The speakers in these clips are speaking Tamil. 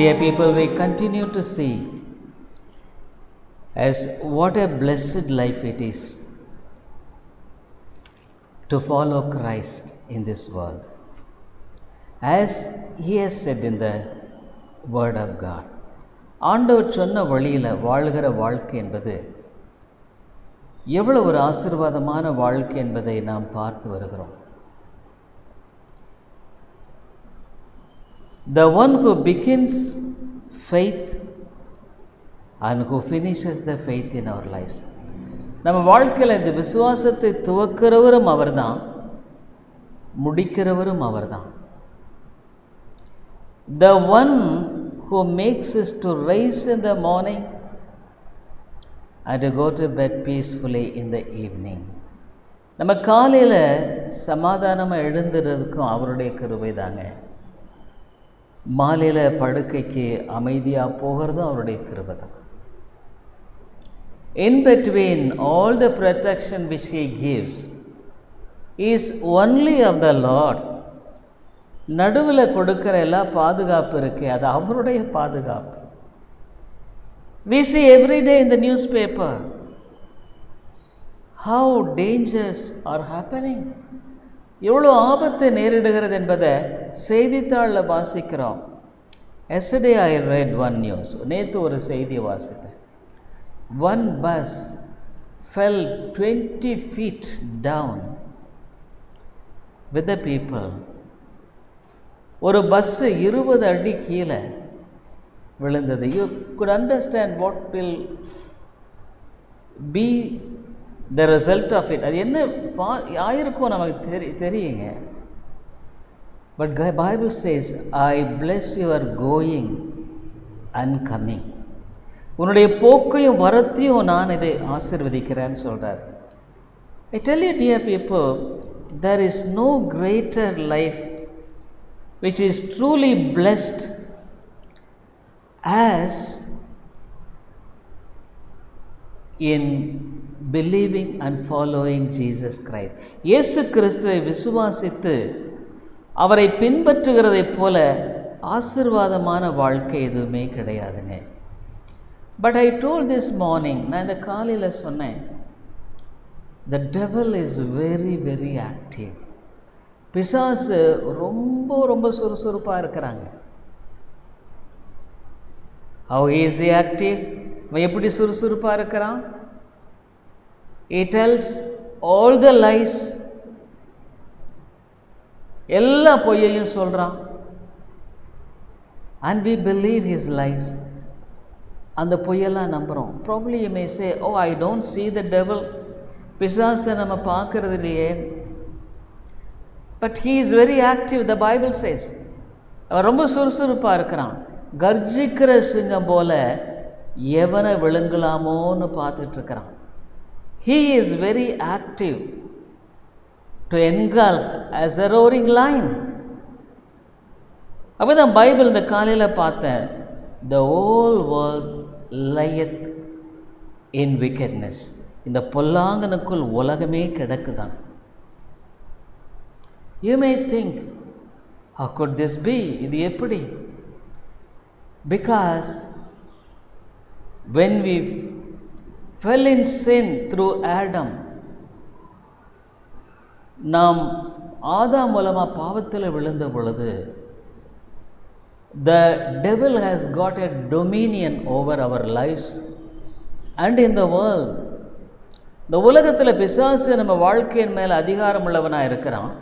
Dear people, we continue to see as what a blessed life it is to follow Christ in this world. As he has said in the word of God, ஆண்டவர் சொன்ன வழியில் வாழ்கிற வாழ்க்கை என்பது எவ்வளவு ஒரு ஆசீர்வாதமான வாழ்க்கை என்பதை நாம் பார்த்து வருகிறோம். The one who begins faith and who finishes the faith in our lives. நம்ம வாழ்க்கையில் இந்த விசுவாசத்தை துவக்கிறவரும் அவர்தான், முடிக்கிறவரும் அவர்தான். The one who makes us to rise in the morning and to go to bed peacefully in the evening. நம்ம காலையில் சமாதானமாக எழுந்துறதுக்கும் அவருடைய கிருபை தாங்க. மாலையில் படுக்கைக்கு அமைதியாக போகிறதும் அவருடைய கிருபை தான். In between all the protection which he gives is only of the Lord. நடுவில் கொடுக்கிற எல்லா பாதுகாப்பு இருக்கு, அது அவருடைய பாதுகாப்பு. We see every day in the newspaper how dangers are happening. எவ்வளோ ஆபத்து நேரிடுகிறது என்பதை செய்தித்தாளில் வாசிக்கிறோம். Yesterday I read one news. நேற்று ஒரு செய்தியை வாசித்தேன். One bus fell 20 feet down with the people. ஒரு பஸ்ஸு 20 அடி கீழே விழுந்தது. You could understand what will be the result of it. அது என்ன ஆயிருக்கும் நமக்கு தெரியுங்க. But Bible says, I bless your going and coming. உன்னுடைய போக்கையும் வரத்தையும் நான் இதை ஆசீர்வதிக்கிறேன்னு சொல்கிறார். I tell you, dear people, there is no greater life which is truly blessed as in believing and following Jesus Christ. இயேசு கிறிஸ்துவை விசுவாசித்து அவரை பின்பற்றுகிறதைப் போல ஆசீர்வாதமான வாழ்க்கை எதுவுமே கிடையாதுங்க. But I told this morning, நான் இந்த காலையில் சொன்னேன், the devil is very very active. பிசாசு ரொம்ப ரொம்ப சுறுசுறுப்பாக இருக்கிறாங்க. How is he active? அவன் எப்படி சுறுசுறுப்பாக இருக்கிறான்? He tells all the lies. எல்லா பொய்யையும் சொல்கிறான். And we believe his lies. அந்த பொய்யெல்லாம் நம்புகிறோம். Probably you may say, oh, I don't see the devil. பிசாசை நம்ம பார்க்கறது இல்லையே. But he is very active, the Bible says. அவன் ரொம்ப சுறுசுறுப்பாக இருக்கிறான். கர்ஜிக்கிற சிங்கம் போல எவனை விழுங்கலாமோன்னு பார்த்துட்ருக்கிறான். He is very active to engulf as a roaring lion. அப்போ தான் பைபிள் இந்த காலையில் பார்த்தேன், the whole world lieth in wickedness. இந்த பொல்லாங்கனுக்குள் உலகமே கிடக்குதான். You may think, how could this be? இது எப்படி? Because when we fell in sin through Adam, நாம் ஆதாம் மூலமாக பாவத்தில் விழுந்த பொழுது, the devil has got a dominion over our lives and in the world. இந்த உலகத்தில் பிசாசு நம்ம வாழ்க்கையின் மேலே அதிகாரம் உள்ளவனாக இருக்கிறான்.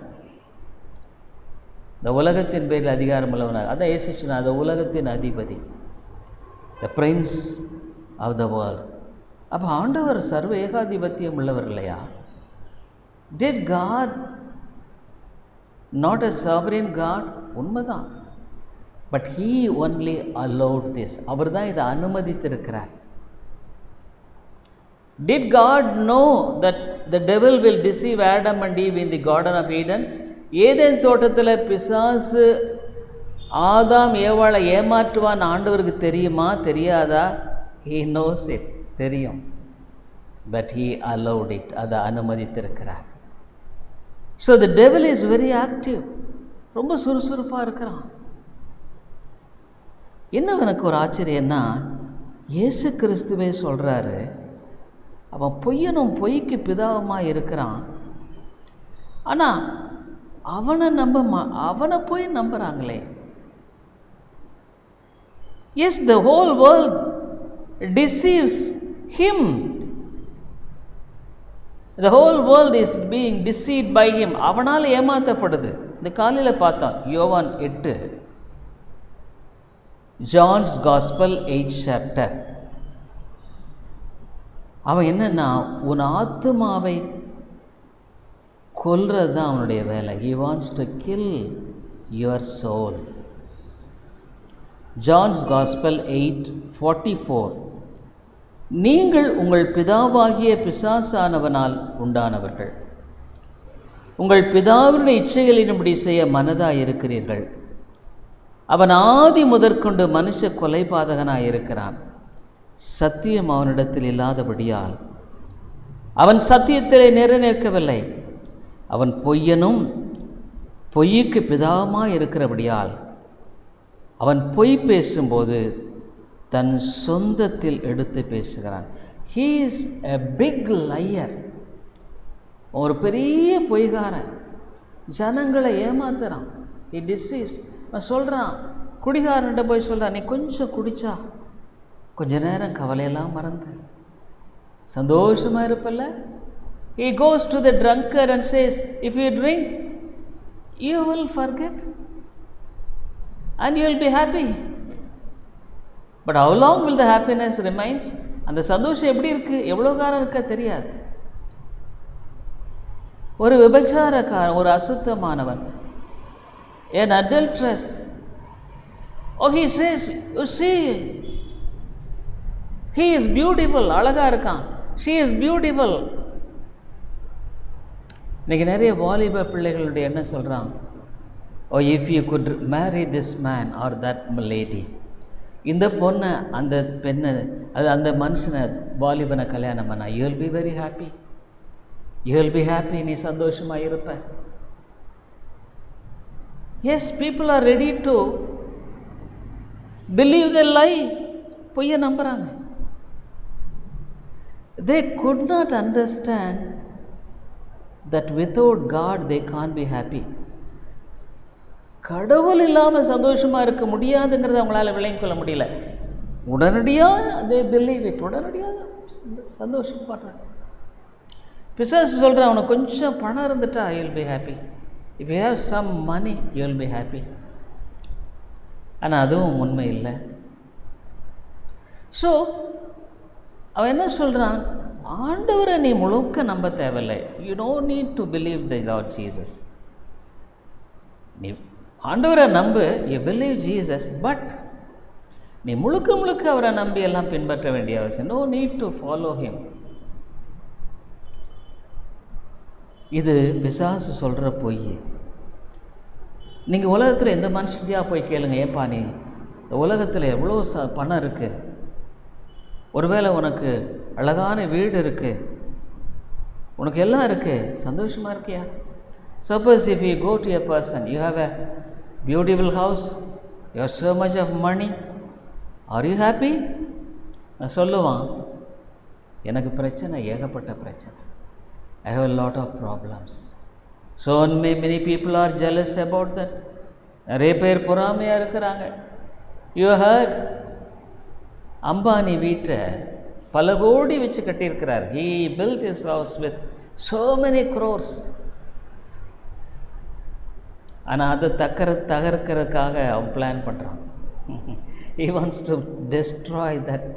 இந்த உலகத்தின் பேரில் அதிகாரம் உள்ளவனாக, அதான் ஏசிச்சுனா அந்த உலகத்தின் அதிபதி, the prince of the world. அப்போ ஆண்டவர் சர்வ ஏகாதிபத்தியம் உள்ளவர் இல்லையா? Did God not a sovereign God? உண்மைதான். But he only allowed this. அவர் தான் இதை அனுமதித்திருக்கிறார். Did God know that the devil will deceive Adam and Eve in the Garden of Eden? Eden தோட்டத்தில் பிசாசு ஆதாம் ஏவாளை ஏமாற்றுவான்னு ஆண்டவருக்கு தெரியுமா தெரியாதா? He knows it, தெரியும். But he allowed it. அதை அனுமதித்திருக்கிறார். So the devil is very active. ரொம்ப சுறுசுறுப்பாக இருக்கிறான். என்ன எனக்கு ஒரு ஆச்சரியன்னா, இயேசு கிறிஸ்துவே சொல்கிறாரு, அவன் பொய்யனும் பொய்க்கு பிதாவுமாக இருக்கிறான். ஆனால் அவனை போய் நம்புகிறாங்களே. Yes, the whole world deceives him. The whole world is being deceived by him. அவனால் ஏமாற்றப்படுது. இந்த காலையில் பார்த்தோம், யோவான் 8, John's Gospel 8th chapter. அவன் என்னன்னா, உன் ஆத்துமாவை கொல்றது தான் அவனுடைய வேலை. He wants to kill your soul. John's Gospel 8:44. நீங்கள் உங்கள் பிதாவாகிய பிசாசானவனால் உண்டானவர்கள், உங்கள் பிதாவினுடைய இச்சைகளின்படி செய்ய மனதாய் இருக்கிறீர்கள். அவன் ஆதி முதற்கொண்டு மனுஷ கொலைபாதகனாய் இருக்கிறான். சத்தியம் அவனிடத்தில் இல்லாதபடியால் அவன் சத்தியத்திலே நிலைநிற்கவில்லை. அவன் பொய்யனும் பொய்யுக்கு பிதாவுமாய் இருக்கிறபடியால் அவன் பொய் பேசும்போது தன் சொந்தத்தில் எடுத்து பேசுகிறான். He is a big liar. ஒரு பெரிய பொய்காரன், ஜனங்களை ஏமாத்துறான். He deceives. நான் சொல்கிறான், குடிகாரன்கிட்ட போய் சொல்கிறான், நீ கொஞ்சம் குடிச்சா கொஞ்ச நேரம் கவலையெல்லாம் மறந்து சந்தோஷமாக இருப்பல்ல. He goes to the drunkard and says, if you drink, you will forget and you will be happy. But how long will the happiness remains? அந்த சந்தோஷம் எப்படி இருக்குது, எவ்வளோ காலம் இருக்க தெரியாது. ஒரு விபச்சாரக்காரன், ஒரு அசுத்தமானவன், an adulteress, oh he says, you see, he is beautiful, அழகாக இருக்கான், she is beautiful. இன்றைக்கி நிறைய வாலிப பிள்ளைகளுடைய என்ன சொல்கிறான், oh if you could marry this man or that lady, இந்த பொண்ணை அந்த பெண்ணை அந்த மனுஷனை வாலிபனை கல்யாணம் பண்ணா, you will be very happy, you will be happy, நீ சந்தோஷமாக இருப்ப. Yes, people are ready to believe the lie. பொய்யை நம்புகிறாங்க. They could not understand that without God they can't be happy. கடவுள் இல்லாமல் சந்தோஷமாக இருக்க முடியாதுங்கிறத அவங்களால விளங்கிக் கொள்ள முடியல. உடனடியாக they believe it, உடனடியாக சந்தோஷப்படுறாங்க. பிசாசு சொல்கிறான், அவனுக்கு கொஞ்சம் பணம் இருந்துட்டா you will be happy, if you have some money you will be happy. ஆனால் அதுவும் உண்மை இல்லை. ஸோ அவன் என்ன சொல்கிறான், ஆண்டவரை நீ முழுக்க நம்ப தேவையில்லை. You don't need to believe the Lord Jesus. நீ ஆண்டவரை நம்பு, யூ பிலீவ் ஜீசஸ், பட் நீ முழுக்க முழுக்க அவரை நம்பி எல்லாம் பின்பற்ற வேண்டிய அவசியம். No need to follow him. இது பிசாசு சொல்கிற பொய். நீங்கள் உலகத்தில் எந்த மனுஷன்டையாக போய் கேளுங்க, ஏப்பா நீ இந்த உலகத்தில் எவ்வளோ பணம் இருக்குது, ஒருவேளை உனக்கு அழகான வீடு இருக்குது, உனக்கு எல்லாம் இருக்குது, சந்தோஷமாக இருக்கியா? Suppose if you go to a person, you have a beautiful house, you have so much of money, are you happy? நான் சொல்லுவான், எனக்கு பிரச்சனை, ஏகப்பட்ட பிரச்சனை, I have a lot of problems. So many people are jealous about that. நிறைய பேர் பொறாமையாக இருக்கிறாங்க. You heard, அம்பானி வீட்டை பல கோடி வச்சு கட்டியிருக்கிறார். He built his house with so many crores. ஆனால் அதை தகர்க்கிறதுக்காக அவன் பிளான் பண்ணுறான். He wants to destroy that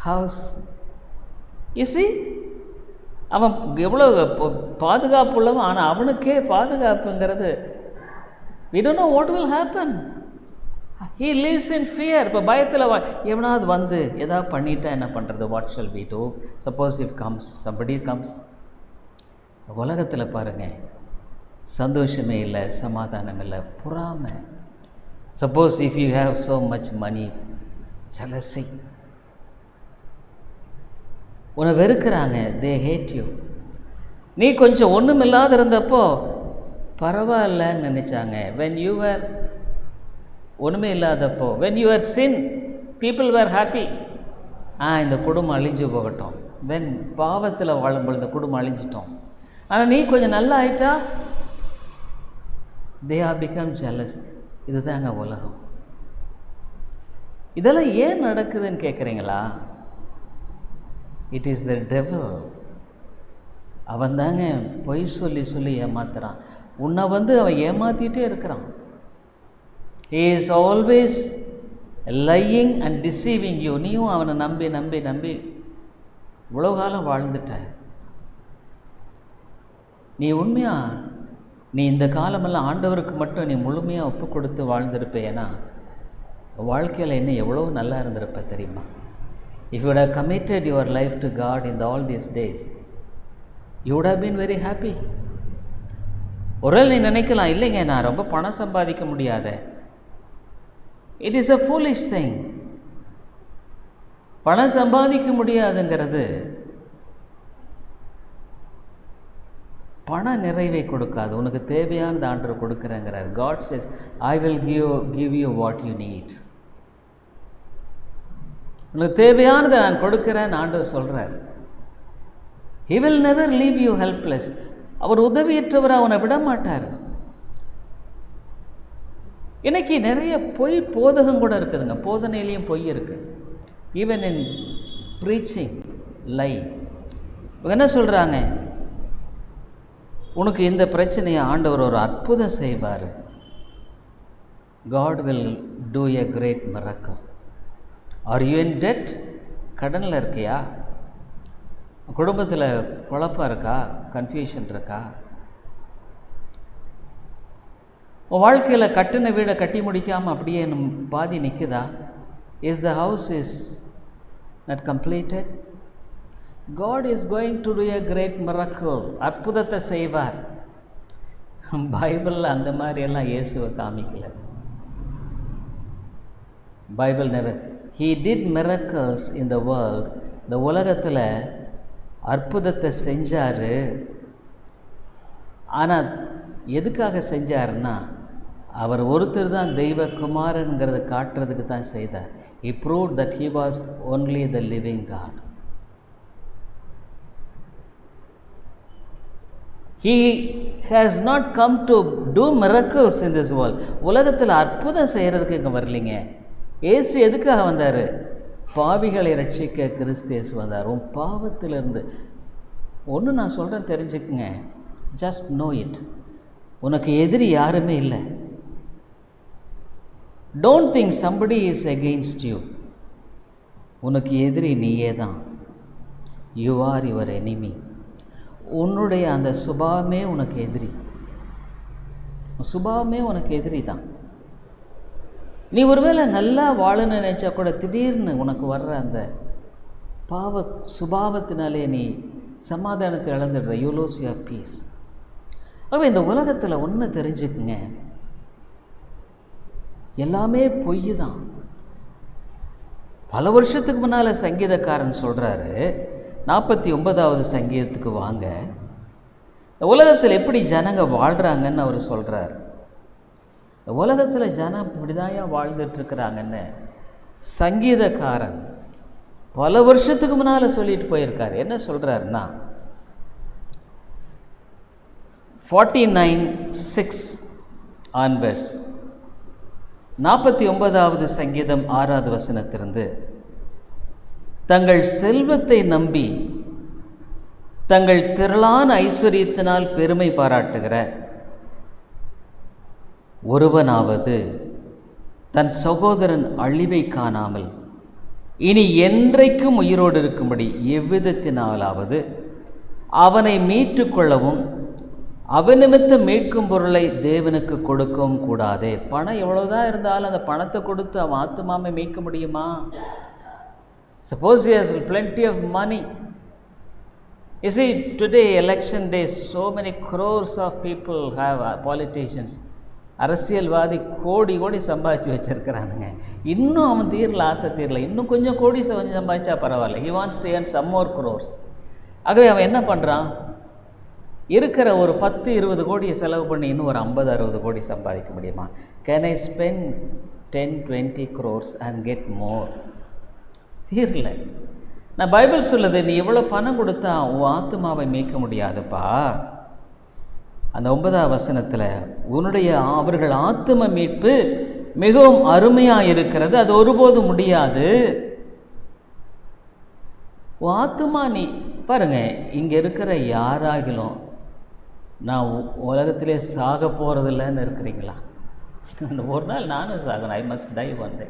house. You see, அவன் எவ்வளோ பாதுகாப்பு உள்ளவன், ஆனால் அவனுக்கே பாதுகாப்புங்கிறது, we don't know what will happen. He lives in fear. இப்போ பயத்தில் எவனாவது வந்து எதாவது பண்ணிட்டா என்ன பண்ணுறது? What shall we do? Suppose if comes, somebody comes. உலகத்தில் பாருங்கள், சந்தோஷமே இல்லை, சமாதானம் இல்லை, பொறாமை. Suppose if you have so much money, jealousy. உன்னை வெறுக்கிறாங்க, they hate you. நீ கொஞ்சம் ஒன்றும் இல்லாத இருந்தப்போ பரவாயில்லன்னு நினச்சாங்க. when you were ஒன்றுமே இல்லாதப்போ, when you were sin, people were happy. இந்த குடும்பம் அழிஞ்சு போகட்டும். when பாவத்தில் வாழும்பொழுது இந்த குடும்பம் அழிஞ்சிட்டோம். ஆனால் நீ கொஞ்சம் நல்லா ஆயிட்டா, they have become jealous. இதுதாங்க உலகம். இதெல்லாம் ஏன் நடக்குதுன்னு கேட்குறீங்களா? It is the devil. அவன் தாங்க பொய் சொல்லி சொல்லி ஏமாத்துறான். உன்னை அவன் ஏமாற்றிட்டே இருக்கிறான். he is always lying and deceiving you. நீயும் அவனை நம்பி நம்பி நம்பி இவ்வளோ காலம் வாழ்ந்துட்ட. நீ உண்மையா நீ இந்த காலமெல்லாம் ஆண்டவருக்கு மட்டும் நீ முழுமையாக ஒப்பு கொடுத்து வாழ்ந்திருப்பேன்னா வாழ்க்கையில் இன்னும் எவ்வளோ நல்லா இருந்திருப்ப தெரியுமா? if you would have committed your life to God in all these days, you would have been very happy. ஒருவேளை நீ நினைக்கலாம், இல்லைங்க நான் ரொம்ப பணம் சம்பாதிக்க முடியாத. It is a foolish thing. பணம் சம்பாதிக்க முடியாதுங்கிறது பண நிறைவை கொடுக்காது. உனக்கு தேவையானது ஆண்டவர் கொடுக்குறேங்கிறார். God says, I will give you what you need. உனக்கு தேவையானதை நான் கொடுக்குறேன் ஆண்டவர் சொல்கிறார். He will never leave you helpless. அவர் உதவியற்றவர் அவனை விட மாட்டார். இன்னைக்கு நிறைய பொய் போதகம் கூட இருக்குதுங்க. போதனையிலையும் பொய் இருக்குது. ஈவன் இன் ப்ரீச்சிங் லை. இவங்க என்ன சொல்கிறாங்க? உனக்கு இந்த பிரச்சனையை ஆண்டவர் ஒரு அற்புதம் செய்வார். God will do a great miracle. Are you in debt? கடனில் இருக்கியா? குடும்பத்தில் குழப்பம் இருக்கா? கன்ஃபியூஷன் இருக்கா? உன் வாழ்க்கையில் கட்டின வீடை கட்டி முடிக்காமல் அப்படியே பாதி நிற்குதா? Is the house is not completed? God is going to do a great miracle. அற்புதத்தை செய்வார். பைபிளில் அந்த மாதிரியெல்லாம் இயேசுவை காமிக்கல. Bible never. He did miracles in the world. இந்த உலகத்தில் அற்புதத்தை செஞ்சார். ஆனால் எதுக்காக செஞ்சாருன்னா அவர் ஒருத்தர் தான் தெய்வகுமாரன்கிறத காட்டுறதுக்கு தான் செய்தார். He proved that he was only the living God. He has not come to do miracles in this world. உலகத்தில் அற்புதம் செய்கிறதுக்கு இங்கே வரலிங்க. இயேசு எதுக்காக வந்தார்? பாவிகளை ரட்சிக்க கிறிஸ்து இயேசு வந்தார். உன் பாவத்திலிருந்து ஒன்று நான் சொல்கிறேன், தெரிஞ்சுக்குங்க. Just know it. உனக்கு எதிரி யாருமே இல்லை. Don't think somebody is against you. உனக்கு எதிரி நீயே தான். You are your enemy. உன்னுடைய அந்த சுபாவமே உனக்கு எதிரி. சுபாவமே உனக்கு எதிரி தான். நீ ஒருவேளை நல்லா வாழணும்னு நினச்சா கூட திடீர்னு உனக்கு வர்ற அந்த பாவ சுபாவத்தினாலே நீ சமாதானத்தை இழந்துடுற. You lose your peace. ஆகவே இந்த உலகத்தில் ஒன்று தெரிஞ்சுக்குங்க, எல்லாமே பொய் தான். பல வருஷத்துக்கு முன்னால் சங்கீதக்காரன் சொல்கிறாரு, 49வது சங்கீதத்துக்கு வாங்க, இந்த உலகத்தில் எப்படி ஜனங்க வாழ்கிறாங்கன்னு அவர் சொல்கிறார். இந்த உலகத்தில் ஜனம் இப்படிதாயா வாழ்ந்துட்டுருக்குறாங்கன்னு சங்கீதக்காரன் பல வருஷத்துக்கு முன்னால் சொல்லிட்டு போயிருக்கார். என்ன சொல்கிறாருன்னா 49:6 onwards, 49வது சங்கீதம் 6வது வசனத்திலிருந்து, தங்கள் செல்வத்தை நம்பி தங்கள் திரளான ஐஸ்வர்யத்தினால் பெருமை பாராட்டுகிற ஒருவனாவது தன் சகோதரன் அழிவை காணாமல் இனி என்றைக்கும் உயிரோடு இருக்கும்படி எவ்விதத்தினாலாவது அவனை மீட்டு கொள்ளவும் அவனிமித்தம் மீட்கும் பொருளை தேவனுக்கு கொடுக்கவும் கூடாதே. பணம் எவ்வளோதான் இருந்தாலும் அந்த பணத்தை கொடுத்து அவன் ஆத்துமாவை மீட்க முடியுமா? Suppose he has plenty of money. You see, today election days, so many crores of people have politicians. அரசியல்வாதி கோடி கோடி சம்பாதிச்சு வச்சுருக்கிறானுங்க. இன்னும் அவன் தீரல, ஆசை தீரல, இன்னும் கொஞ்சம் கோடி கொஞ்சம் சம்பாதிச்சா பரவாயில்ல. He wants to earn some more crores. ஆகவே அவன் என்ன பண்ணுறான்? இருக்கிற ஒரு 10-20 கோடியை செலவு பண்ணி இன்னும் ஒரு 50-60 கோடி சம்பாதிக்க முடியுமா? Can I spend 10-20 crores and get more. தீரல. நான் பைபிள் சொல்லுது, நீ எவ்வளோ பணம் கொடுத்தா உன் ஆத்மாவை மீட்க முடியாதுப்பா. அந்த 9ஆம் வசனத்தில் அவர்கள் ஆத்தும மீட்பு மிகவும் அருமையாக இருக்கிறது, அது ஒருபோதும் முடியாது. உன் ஆத்துமா நீ பாருங்கள், இங்கே இருக்கிற யாராகிலும் நான் உலகத்திலே சாக போகிறதில்லன்னு இருக்கிறீங்களா? ஒரு நாள் நானும் சாகணும். I must die one day.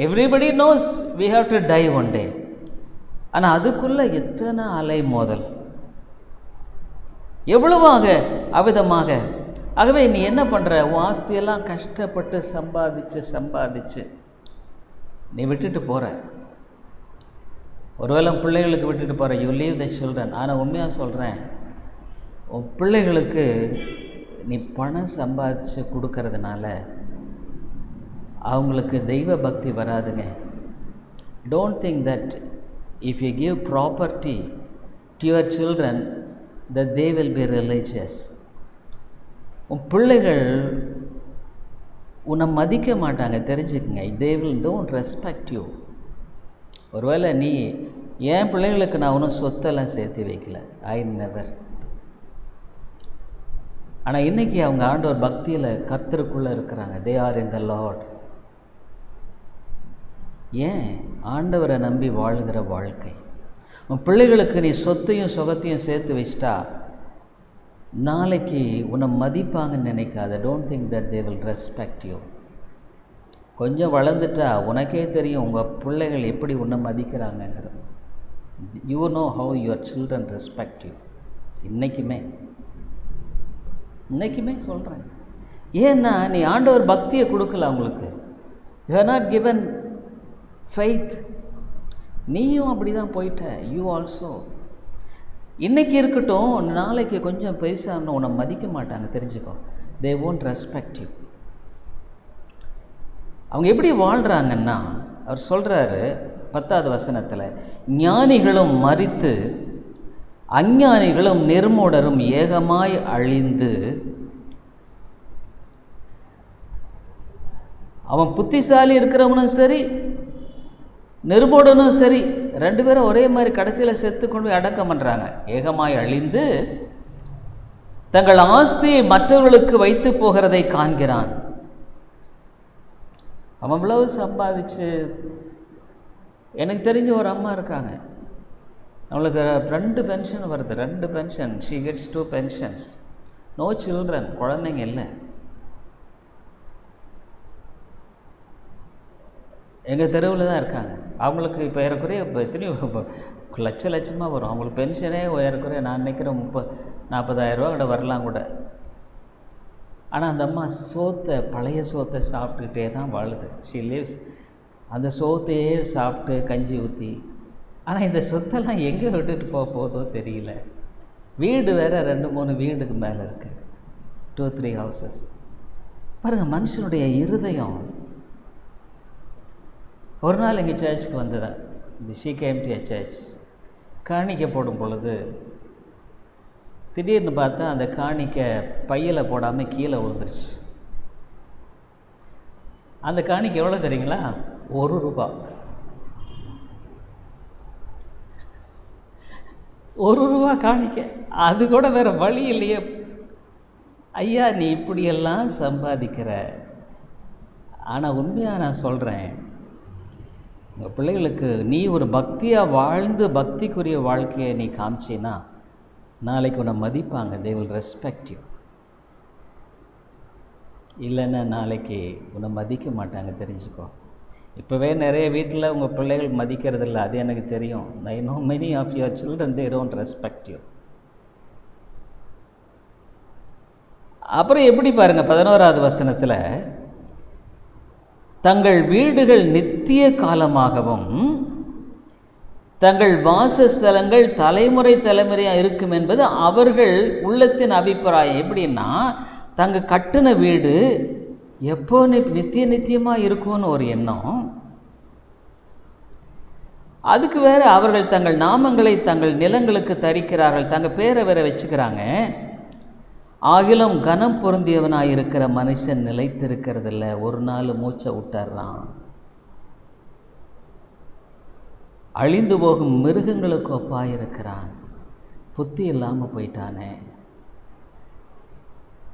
Everybody knows we have to die one day. ஆனால் அதுக்குள்ளே எத்தனை அலை மோதல், எவ்வளவாக அவிதமாக. ஆகவே நீ என்ன பண்ணுற, உன் ஆஸ்தியெல்லாம் கஷ்டப்பட்டு சம்பாதிச்சு நீ விட்டுட்டு போகிற. ஒருவேளை பிள்ளைகளுக்கு விட்டுட்டு போகிற, யூ லீவ் த சில்ட்ரன். ஆனால் உண்மையாக சொல்கிறேன், உன் பிள்ளைகளுக்கு நீ பணம் சம்பாதிச்சு கொடுக்கறதுனால அவங்களுக்கு தெய்வ பக்தி வராதுங்க. Don't think that if you give property to your children that they will be religious. உன் பிள்ளைகள் உன்னை மதிக்க மாட்டாங்க, தெரிஞ்சுக்குங்க. they will don't respect you. ஒருவேளை நீ, என் பிள்ளைகளுக்கு நான் ஒன்றும் சொத்தெல்லாம் சேர்த்து வைக்கல, ஐ நெவர். ஆனால் இன்றைக்கி அவங்க ஆண்டவர் பக்தியில் கர்த்தருக்குள்ளே இருக்கிறாங்க. They are in the Lord. ஏன்? ஆண்டவரை நம்பி வாழ்கிற வாழ்க்கை. உன் பிள்ளைகளுக்கு நீ சொத்தையும் சுகத்தையும் சேர்த்து வச்சிட்டா நாளைக்கு உன்னை மதிப்பாங்கன்னு நினைக்காத. Don't think that they will respect you. கொஞ்சம் வளர்ந்துட்டா உனக்கே தெரியும் உங்கள் பிள்ளைகள் எப்படி உன்னை மதிக்கிறாங்கங்கிறது. You know how your children respect you. இன்றைக்குமே சொல்கிறேன். ஏன்னா நீ ஆண்டவர் பக்தியை கொடுக்கல அவங்களுக்கு. You are not given faith. நீயும் அப்படி தான் போயிட்ட. You also. இன்றைக்கி இருக்கட்டும், நாளைக்கு கொஞ்சம் பெருசாக உன்னை மதிக்க மாட்டாங்க, தெரிஞ்சுக்கோ. They won't respect you. அவங்க எப்படி வாழ்கிறாங்கன்னா, அவர் சொல்கிறாரு 10ஆவது வசனத்தில், ஞானிகளும் மரித்து அஞ்ஞானிகளும் நிர்மூடரும் ஏகமாய் அழிந்து. அவன் புத்திசாலி இருக்கிறவனும் சரி, நிர்மூடனும் சரி, ரெண்டு பேரும் ஒரே மாதிரி கடைசியில் செத்து கொண்டு போய் அடக்கம் பண்ணுறாங்க. ஏகமாய் அழிந்து தங்கள் ஆஸ்தியை மற்றவர்களுக்கு வைத்து போகிறதை காண்கிறான். அவன் இவ்வளவு சம்பாதிச்சு, எனக்கு தெரிஞ்ச ஒரு அம்மா இருக்காங்க, அவளுக்கு 2 பென்ஷன் வருது. 2 pension. She gets 2 pensions. No children, குழந்தைங்க இல்லை. எங்கள் தெருவில் தான் இருக்காங்க. அவங்களுக்கு இப்போ ஏறக்குறைய எத்தனையோ லட்சமாக வரும். அவங்களுக்கு பென்ஷனே ஏறக்குறைய நான் நினைக்கிறேன் 30,000-40,000 ரூபா கூட வரலாம் கூட. ஆனால் அந்த அம்மா பழைய சோத்தை சாப்பிட்டுக்கிட்டே தான் வாழுது. She lives. அந்த சோத்தையே சாப்பிட்டு கஞ்சி ஊற்றி. ஆனால் இந்த சொத்தெல்லாம் எங்கே விட்டுட்டு போக போதோ தெரியல. வீடு வேறு 2-3 வீடுக்கு மேலே இருக்குது. 2-3 ஹவுசஸ். பாருங்கள் மனுஷனுடைய இருதயம். ஒரு நாள் எங்கள் சர்ச்சுக்கு வந்ததான். She came to a church. காணிக்கை போடும் பொழுது திடீர்னு பார்த்தா அந்த காணிக்கை பையில் போடாமல் கீழே விழுந்துருச்சு. அந்த காணிக்கை எவ்வளோ தெரியுங்களா? 1 ரூபா. 1 ரூபா காணிக்க. அது கூட வேறு வழி இல்லையே. ஐயா, நீ இப்படியெல்லாம் சம்பாதிக்கிற. ஆனால் உண்மையாக நான் சொல்கிறேன், உங்கள் பிள்ளைகளுக்கு நீ ஒரு பக்தியாக வாழ்ந்து பக்திக்குரிய வாழ்க்கையை நீ காமிச்சின்னா நாளைக்கு உன்னை மதிப்பாங்க. தே வில் ரெஸ்பெக்ட் யூ. இல்லைன்னா நாளைக்கு உன்னை மதிக்க மாட்டாங்க, தெரிஞ்சுக்கோ. இப்போவே நிறைய வீட்டில் உங்கள் பிள்ளைகள் மதிக்கிறதில்ல, அது எனக்கு தெரியும். I know many of your children, they don't respect you. அப்புறம் எப்படி பாருங்கள் 11ஆவது வசனத்தில், தங்கள் வீடுகள் நித்திய காலமாகவும் தங்கள் வாசஸ்தலங்கள் தலைமுறையாக இருக்கும் என்பது அவர்கள் உள்ளத்தின் அபிப்பிராயம். எப்படின்னா, தங்க கட்டின வீடு எப்போ நித்தியமாக இருக்கும்னு ஒரு எண்ணம். அதுக்கு வேறு அவர்கள் தங்கள் நாமங்களை தங்கள் நிலங்களுக்கு தரிக்கிறார்கள். தங்கள் பேரை வேற வச்சுக்கிறாங்க. ஆகிலும் கனம் பொருந்தியவனாக இருக்கிற மனுஷன் நிலைத்திருக்கிறதில்ல, ஒரு நாள் மூச்சை விட்டுறான். அழிந்து போகும் மிருகங்களுக்கு ஒப்பாயிருக்கிறான். புத்தி இல்லாமல் போயிட்டானே,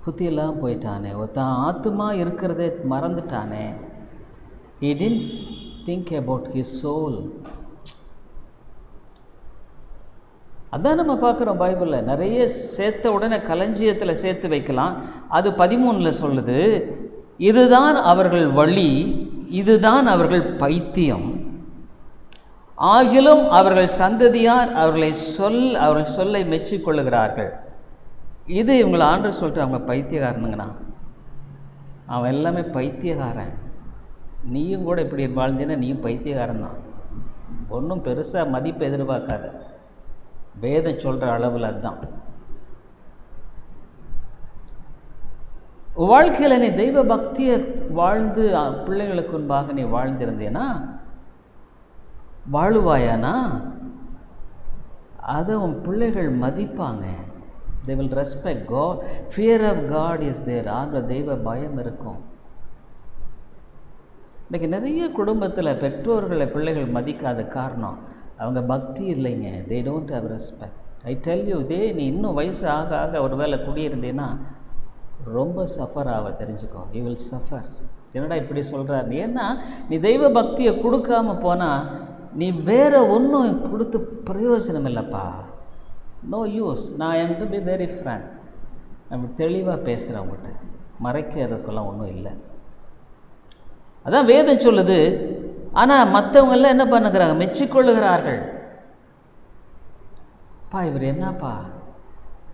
புத்தி இல்லாமல் போயிட்டானே, ஒருத்தன் ஆத்மா இருக்கிறதே மறந்துட்டானே. He didn't think about his soul. அதான் நம்ம பார்க்குறோம் பைபிளில். நிறைய சேர்த்த உடனே களஞ்சியத்தில் சேர்த்து வைக்கலாம். அது 13 சொல்லுது, இதுதான் அவர்கள் வழி, இதுதான் அவர்கள் பைத்தியம், ஆகிலும் அவர்கள் சந்ததியார் அவர்கள் சொல்லை மெச்சிக்கொள்ளுகிறார்கள். இது இவங்களை ஆண்டவர் சொல்லிட்டு அவங்க பைத்தியக்காரனுங்கண்ணா, அவன் எல்லாமே பைத்தியக்காரன். நீயும் கூட இப்படி வாழ்ந்தீன்னா நீயும் பைத்தியக்காரன் தான். ஒன்றும் பெருசாக மதிப்பு எதிர்பார்க்காத, வேதம் சொல்கிற அளவில் அதுதான். வாழ்க்கையில் நீ தெய்வ பக்தியை வாழ்ந்து பிள்ளைகளுக்கு முன்பாக நீ வாழ்ந்திருந்தேன்னா, வாழுவாயானா, அதை உன் பிள்ளைகள் மதிப்பாங்க. they will respect God. fear of God is there. ஆகிற தெய்வ பயம் இருக்கும். இன்றைக்கி நிறைய குடும்பத்தில் பெற்றோர்களை பிள்ளைகள் மதிக்காத காரணம் அவங்க பக்தி இல்லைங்க. they don't have respect. I tell you, நீ இன்னும் வயசு ஆக ஆக ஒரு வேளை குடியிருந்தேன்னா ரொம்ப சஃபர் ஆக தெரிஞ்சுக்கோ. you will suffer. என்னடா இப்படி சொல்கிறார்? ஏன்னா நீ தெய்வ பக்தியை கொடுக்காம போனால் நீ வேறு ஒன்றும் கொடுத்து பிரயோஜனம் இல்லைப்பா. No use. நான் am to be very frank, நம்ம தெளிவாக பேசுகிறேன் அவங்ககிட்ட, மறைக்கிறதுக்கெல்லாம் ஒன்றும் இல்லை. அதான் வேதம் சொல்லுது. ஆனால் மற்றவங்கெல்லாம் என்ன பண்ணுகிறாங்க? மெச்சிக்கொள்ளுகிறார்கள். இவர் என்னப்பா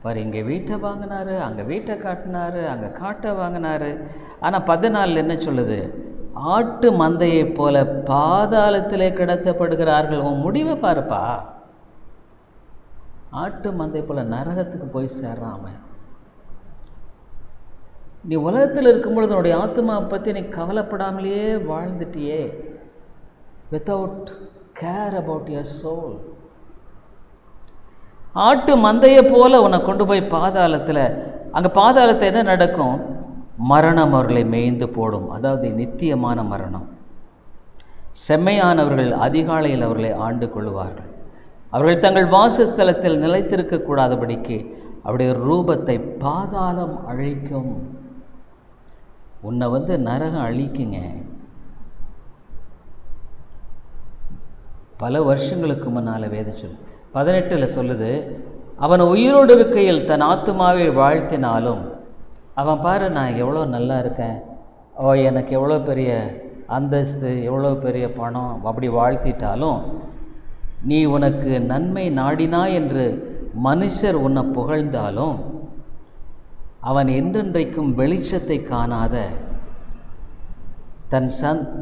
பாரு, இங்கே வீட்டை வாங்கினாரு, அங்கே வீட்டை காட்டினாரு, அங்கே காட்டை வாங்கினாரு. ஆனால் 14 என்ன சொல்லுது? ஆட்டு மந்தையை போல பாதாளத்திலே கிடத்தப்படுகிறார்கள். உன் முடிவை பாருப்பா. ஆட்டு மந்தை போல நரகத்துக்கு போய் சேர்றான் அவன். நீ உலகத்தில் இருக்கும்பொழுது உன்னுடைய ஆத்மாவை பற்றி நீ கவலைப்படாமலேயே வாழ்ந்துட்டியே, without care about your soul. ஆட்டு மந்தையை போல உன்னை கொண்டு போய் பாதாளத்தில், அங்கே பாதாளத்தை என்ன நடக்கும்? மரணம் அவர்களை மேய்ந்து போடும். அதாவது நித்தியமான மரணம். செம்மையானவர்கள் அதிகாலையில் அவர்களை ஆண்டு கொள்வார்கள். அவர்கள் தங்கள் வாசஸ்தலத்தில் நிலைத்திருக்கக்கூடாதபடிக்கு அவருடைய ரூபத்தை பாதாளம் அழிக்கும். உன்னை நரகம் அழிக்குங்க. பல வருஷங்களுக்கு முன்னால் வேத சொல் 18 சொல்லுது, அவன் உயிரோடு இருக்கையில் தன் ஆத்துமாவை வாழ்த்தினாலும், அவன் பாரு நான் எவ்வளோ நல்லா இருக்கேன், எனக்கு எவ்வளோ பெரிய அந்தஸ்து, எவ்வளோ பெரிய பணம், அப்படி வாழ்த்திட்டாலும், நீ உனக்கு நன்மை நாடினா என்று மனுஷர் உன்னை புகழ்ந்தாலும், அவன் என்றென்றைக்கும் வெளிச்சத்தை காணாத தன்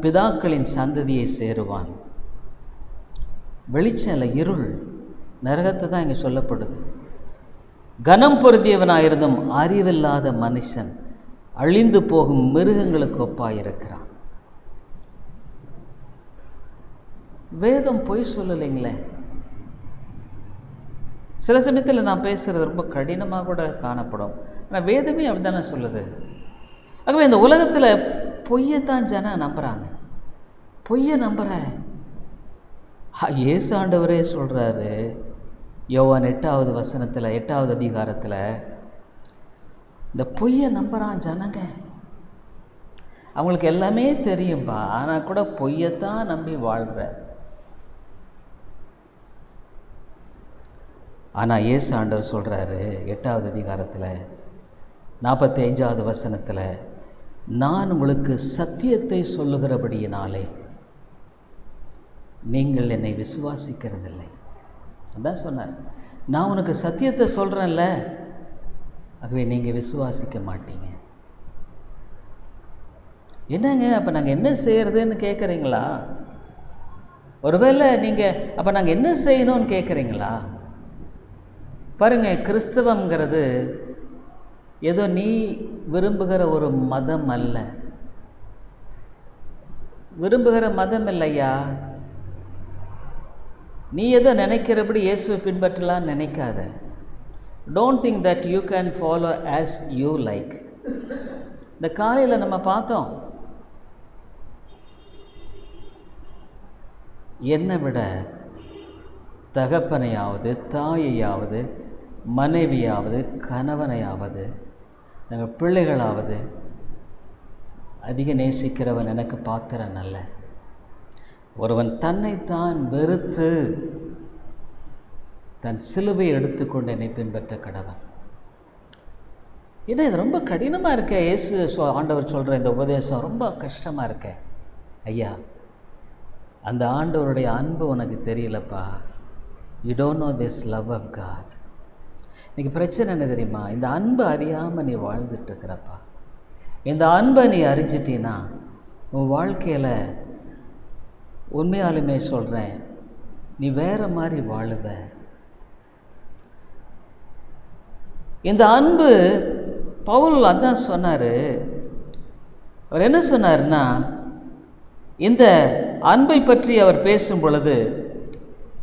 பிதாக்களின் சந்ததியை சேருவான். வெளிச்சம் இல்லை, இருள், நரகத்தை தான் இங்கே சொல்லப்படுது. கனம் பொருந்தியவனாயிருந்தும் அறிவில்லாத மனுஷன் அழிந்து போகும் மிருகங்களுக்கு ஒப்பாயிருக்கிறான். வேதம் பொய் சொல்லலைங்களே. சில சமயத்தில் நான் பேசுகிறது ரொம்ப கடினமாக கூட காணப்படும், ஆனால் வேதமே அப்படி தானே சொல்லுது. ஆகவே இந்த உலகத்தில் பொய்யத்தான் ஜனம் நம்புகிறாங்க. பொய்யை நம்புகிற இயேசு ஆண்டவரே சொல்கிறாரு, யோவான் 8வது வசனத்தில் 8வது அதிகாரத்தில், இந்த பொய்யை நம்புகிறான் ஜனங்க. அவங்களுக்கு எல்லாமே தெரியும்பா, ஆனால் கூட பொய்யத்தான் நம்பி வாழ்கிற. ஆனால் இயேசு ஆண்டவர் சொல்கிறாரு 8வது அதிகாரத்தில் 45வது வசனத்தில், நான் உங்களுக்கு சத்தியத்தை சொல்லுகிறபடியினாலே நீங்கள் என்னை விசுவாசிக்கிறதில்லை. அதான் சொன்னார், நான் உனக்கு சத்தியத்தை சொல்கிறேன்ல, ஆகவே நீங்கள் விசுவாசிக்க மாட்டீங்க. என்னங்க அப்போ நாங்கள் என்ன செய்கிறதுன்னு கேட்குறீங்களா? ஒருவேளை நீங்கள் அப்போ நாங்கள் என்ன செய்யணும்னு கேட்குறீங்களா? பாருங்கள், கிறிஸ்தவங்கிறது ஏதோ நீ விரும்புகிற ஒரு மதம் அல்ல. விரும்புகிற மதம் இல்லையா. நீ ஏதோ நினைக்கிறபடி இயேசுவை பின்பற்றலான்னு நினைக்காத. Don't think that you can follow as you like. இந்த காலையில் நம்ம பார்த்தோம், என்னை விட தகப்பனையாவது தாயையாவது மனைவியாவது கணவனையாவது எங்கள் பிள்ளைகளாவது அதிக நேசிக்கிறவன் எனக்கு பாத்திரன் அல்ல. ஒருவன் தன்னைத்தான் வெறுத்து தன் சிலுவை எடுத்துக்கொண்டு என்னை பின்பற்ற கடவன். ஏன்னா இது ரொம்ப கடினமாக இருக்க. இயேசு ஆண்டவர் சொல்கிற இந்த உபதேசம் ரொம்ப கஷ்டமாக இருக்க. ஐயா, அந்த ஆண்டவருடைய அன்பு உனக்கு தெரியலப்பா. You don't know this love of God. இன்றைக்கி பிரச்சனை என்ன தெரியுமா? இந்த அன்பை அறியாமல் நீ வாழ்ந்துட்டுருக்கிறப்பா. இந்த அன்பை நீ அறிஞ்சிட்டின்னா உன் வாழ்க்கையில் உண்மையாலுமே சொல்கிறேன், நீ வேறு மாதிரி வாழுவ. இந்த அன்பு பவுல் அதான் சொன்னார். அவர் என்ன சொன்னார்னா, இந்த அன்பை பற்றி அவர் பேசும் பொழுது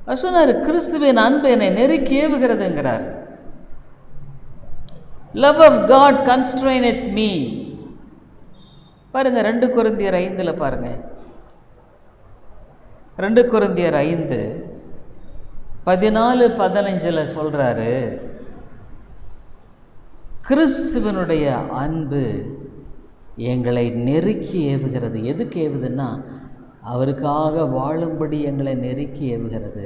அவர் சொன்னார், கிறிஸ்துவின் அன்பு என்னை நெருக்கி ஏவுகிறதுங்கிறார். Love of God constraineth me. பாருங்கள் 2 கொரிந்தியர் 5 பாருங்கள். 2 கொரிந்தியர் 5:14-15 சொல்கிறாரு, கிறிஸ்துவனுடைய அன்பு எங்களை நெருக்கி ஏவுகிறது. எதுக்கு ஏவுதுன்னா, அவருக்காக வாழும்படி எங்களை நெருக்கி ஏவுகிறது.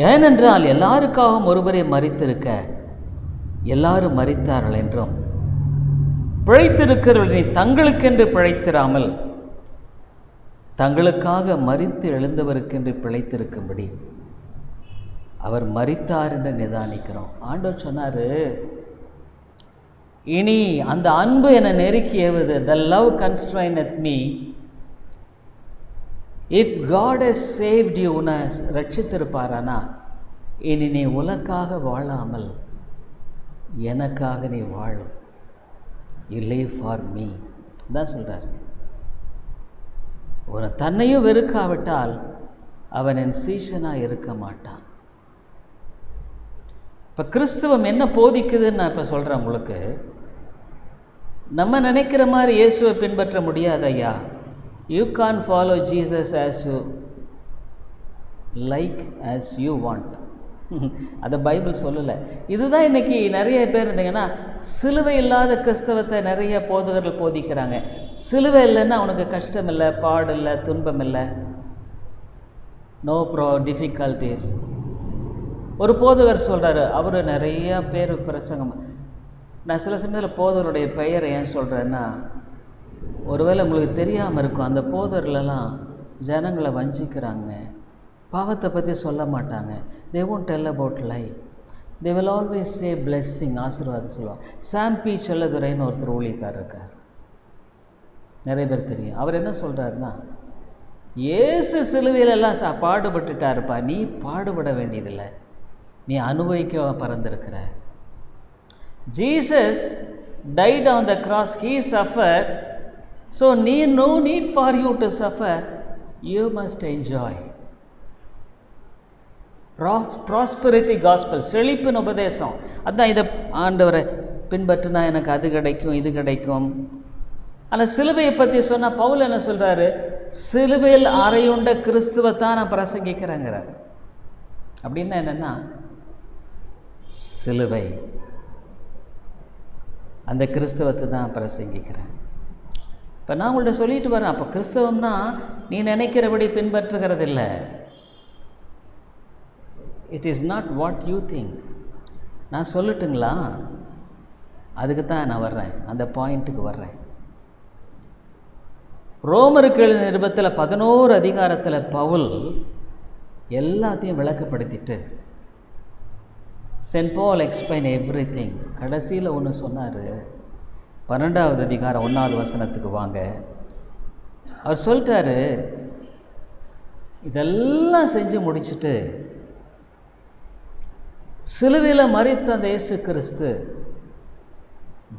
ஏனென்றால் எல்லாருக்காகவும் ஒருவரே மரித்திருக்க எல்லாரும் மரித்தார்கள் என்றும், பிழைத்திருக்கிறவர்களை தங்களுக்கென்று பிழைத்திராமல் தங்களுக்காக மரித்து எழுந்தவருக்கென்று பிழைத்திருக்கும்படி அவர் மரித்தார் என்று நிதானிக்கிறோம். ஆண்டவர் சொன்னார், இனி அந்த அன்பு என்னை நெருக்கி ஏவுது. The love constraineth me. If God has saved you, உன்னை ரட்சித்திருப்பாரானா, இனி நீ உனக்காக வாழாமல் எனக்காக நீ வாழும். யூ லிவ் ஃபார் மீ தான் சொல்கிறார். ஒரு தன்னையும் வெறுக்காவிட்டால் அவன் என் சீஷனாக இருக்க மாட்டான். இப்போ கிறிஸ்துவம் என்ன போதிக்குதுன்னு நான் இப்போ சொல்கிறேன் உங்களுக்கு. நம்ம நினைக்கிற மாதிரி இயேசுவை பின்பற்ற முடியாது ஐயா. You can follow Jesus as you like as you want. அதை பைபிள் சொல்லலை. இதுதான் இன்றைக்கி நிறைய பேர் இருந்தீங்கன்னா, சிலுவை இல்லாத கிறிஸ்தவத்தை நிறைய போதகர்கள் போதிக்கிறாங்க. சிலுவை இல்லைன்னா அவனுக்கு கஷ்டம் இல்லை, பாடு இல்லை, துன்பம் இல்லை, நோ டிஃபிகல்ட்டிஸ். ஒரு போதகர் சொல்கிறாரு, அவர் நிறையா பேர் பிரசங்கம். நான் சில சமயத்தில் போதகருடைய பெயரை ஏன் சொல்கிறேன்னா, ஒருவேளை உங்களுக்கு தெரியாமல் இருக்கும், அந்த போதகர்லாம் ஜனங்களை வஞ்சிக்கிறாங்க, பாவத்தை பற்றி சொல்ல மாட்டாங்க. they won't tell about lie, they will always say blessing, ஆசீர்வாதம் சொல்லுவாங்க. சாம் பி செல்லதுரைன்னு ஒருத்தர் ஊழியக்காரர் இருக்கார், நிறைய பேர் தெரியும். அவர் என்ன சொல்கிறாருன்னா, இயேசு சிலுவையிலெல்லாம் பாடுபட்டுட்டாருப்பா, நீ பாடுபட வேண்டியதில்லை, நீ அனுபவிக்க பறந்திருக்கிற. Jesus died on the cross, he suffered, so no need for you to suffer, you must enjoy. Prosperity gospel, செழிப்பின் உபதேசம். அதான் இதை ஆண்டவரை பின்பற்றினா எனக்கு அது கிடைக்கும், இது கிடைக்கும். ஆனால் சிலுவையை பற்றி சொன்னால் பவுல் என்ன சொல்கிறாரு, சிலுவையில் அறையுண்ட கிறிஸ்துவத்தான் நான் பிரசங்கிக்கிறேங்கிறார். அப்படின்னா என்னென்னா, சிலுவை அந்த கிறிஸ்தவத்தை தான் பிரசங்கிக்கிறேன். இப்போ நான் உங்கள்கிட்ட சொல்லிட்டு வரேன், அப்போ கிறிஸ்தவம்னா நீ நினைக்கிறபடி பின்பற்றுகிறது இல்லை. It is not what you think. நான் சொல்லட்டுங்களா? அதுக்கு தான் நான் வர்றேன், அந்த பாயிண்ட்டுக்கு வர்றேன். ரோமருக்கு எழுதின நிருபத்தில் 11 அதிகாரத்தில் பவுல் எல்லாத்தையும் விளக்கப்படுத்திட்டு, சென்ட் பால் எக்ஸ்பிளைன் எவ்ரி திங். கடைசியில் ஒன்று சொன்னார், 12வது அதிகாரம் 1வது வசனத்துக்கு வாங்க. அவர் சொல்லிட்டாரு, இதெல்லாம் செஞ்சு முடிச்சுட்டு சிலுவையில் மரித்த அந்த இயேசு கிறிஸ்து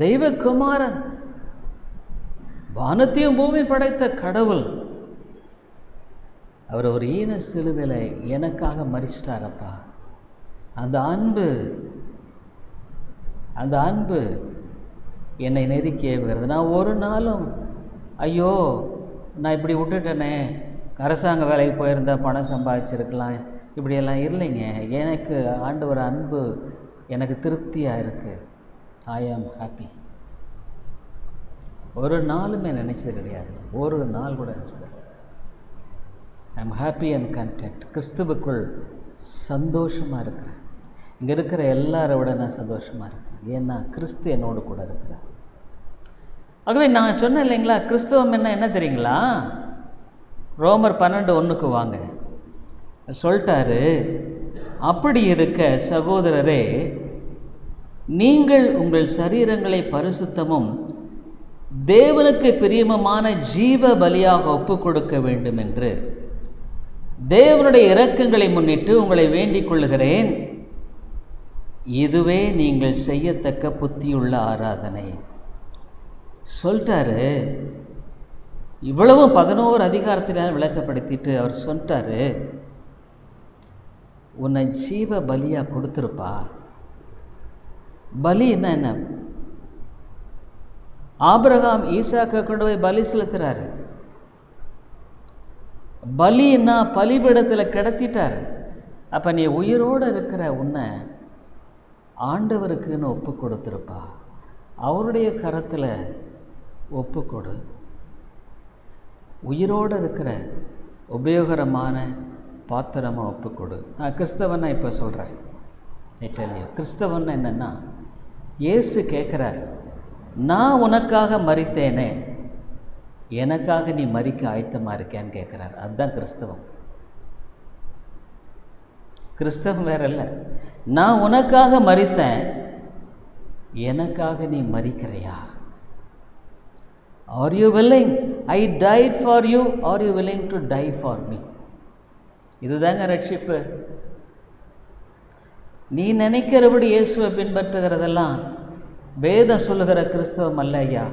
தெய்வகுமாரன், வானத்தையும் பூமி படைத்த கடவுள், அவர் ஒரு ஈன சிலுவையில் எனக்காக மரிச்சிட்டாரப்பா. அந்த அன்பு என்னை நெருக்கி ஏவுகிறது. நான் ஒரு நாளும் ஐயோ நான் இப்படி விட்டுட்டேனே, அரசாங்க வேலைக்கு போயிருந்தால் பணம் சம்பாதிச்சிருக்கலாம், இப்படியெல்லாம் இல்லைங்க. எனக்கு ஆண்டவர் அன்பு எனக்கு திருப்தியாக இருக்குது. ஐ ஆம் ஹாப்பி. ஒரு நாளுமே நினச்சது கிடையாது, ஒரு நாள் கூட நினச்சது. ஐ ஆம் ஹாப்பி அண்ட் கண்டென்ட். கிறிஸ்துவுக்குள் சந்தோஷமாக இருக்கிறேன். இங்கே இருக்கிற எல்லாரை விட நான் சந்தோஷமாக இருக்கிறேன். ஏன்னா கிறிஸ்து என்னோடு கூட இருக்கிறார். ஆகவே நான் சொன்னேன் இல்லைங்களா, கிறிஸ்தவம் என்ன தெரியுங்களா? ரோமர் 12:1 வாங்க. சொல்லிட்டாரு, அப்படி இருக்க சகோதரரே, நீங்கள் உங்கள் சரீரங்களை பரிசுத்தமும் தேவனுக்கு பிரியமான ஜீவ பலியாக ஒப்பு கொடுக்க வேண்டும் என்று தேவனுடைய இரக்கங்களை முன்னிட்டு உங்களை வேண்டிக் கொள்ளுகிறேன். இதுவே நீங்கள் செய்யத்தக்க புத்தியுள்ள ஆராதனை. சொல்லிட்டாரு. இவ்வளவும் 11 அதிகாரத்தினால் விளக்கப்படுத்திட்டு அவர் சொல்லிட்டாரு, உன்னை ஜீவ பலியாக கொடுத்துருப்பா. பலி என்ன? ஆபிரகாம் ஈசாக்கை கொண்டு போய் பலி செலுத்துறாரு. பலின்னா பலிபீடத்தில் கிடத்திட்டார். அப்போ நீ உயிரோடு இருக்கிற உன்னை ஆண்டவருக்குன்னு ஒப்பு கொடுத்துருப்பா. அவருடைய கரத்தில் ஒப்பு கொடு. உயிரோடு இருக்கிற உபயோகரமான பாத்திரமாக ஒப்பு கொடு. நான் கிறிஸ்தவனை இப்போ சொல்கிறேன். கிறிஸ்தவன் என்னென்னா, இயேசு கேட்குறார், நான் உனக்காக மரித்தேனே, எனக்காக நீ மரிக்க ஆயத்தமாக இருக்கேன்னு கேட்குறார். அதுதான் கிறிஸ்தவம். கிறிஸ்தவம் வேற இல்லை. நான் உனக்காக மரித்தேன், எனக்காக நீ மரிக்கிறையா? Are you willing? I died for you. Are you willing to die for me? இதுதாங்க ரட்சிப்பு. நீ நினைக்கிறபடி இயேசுவை பின்பற்றுகிறதெல்லாம் வேதம் சொல்லுகிற கிறிஸ்தவம் அல்ல ஐயா.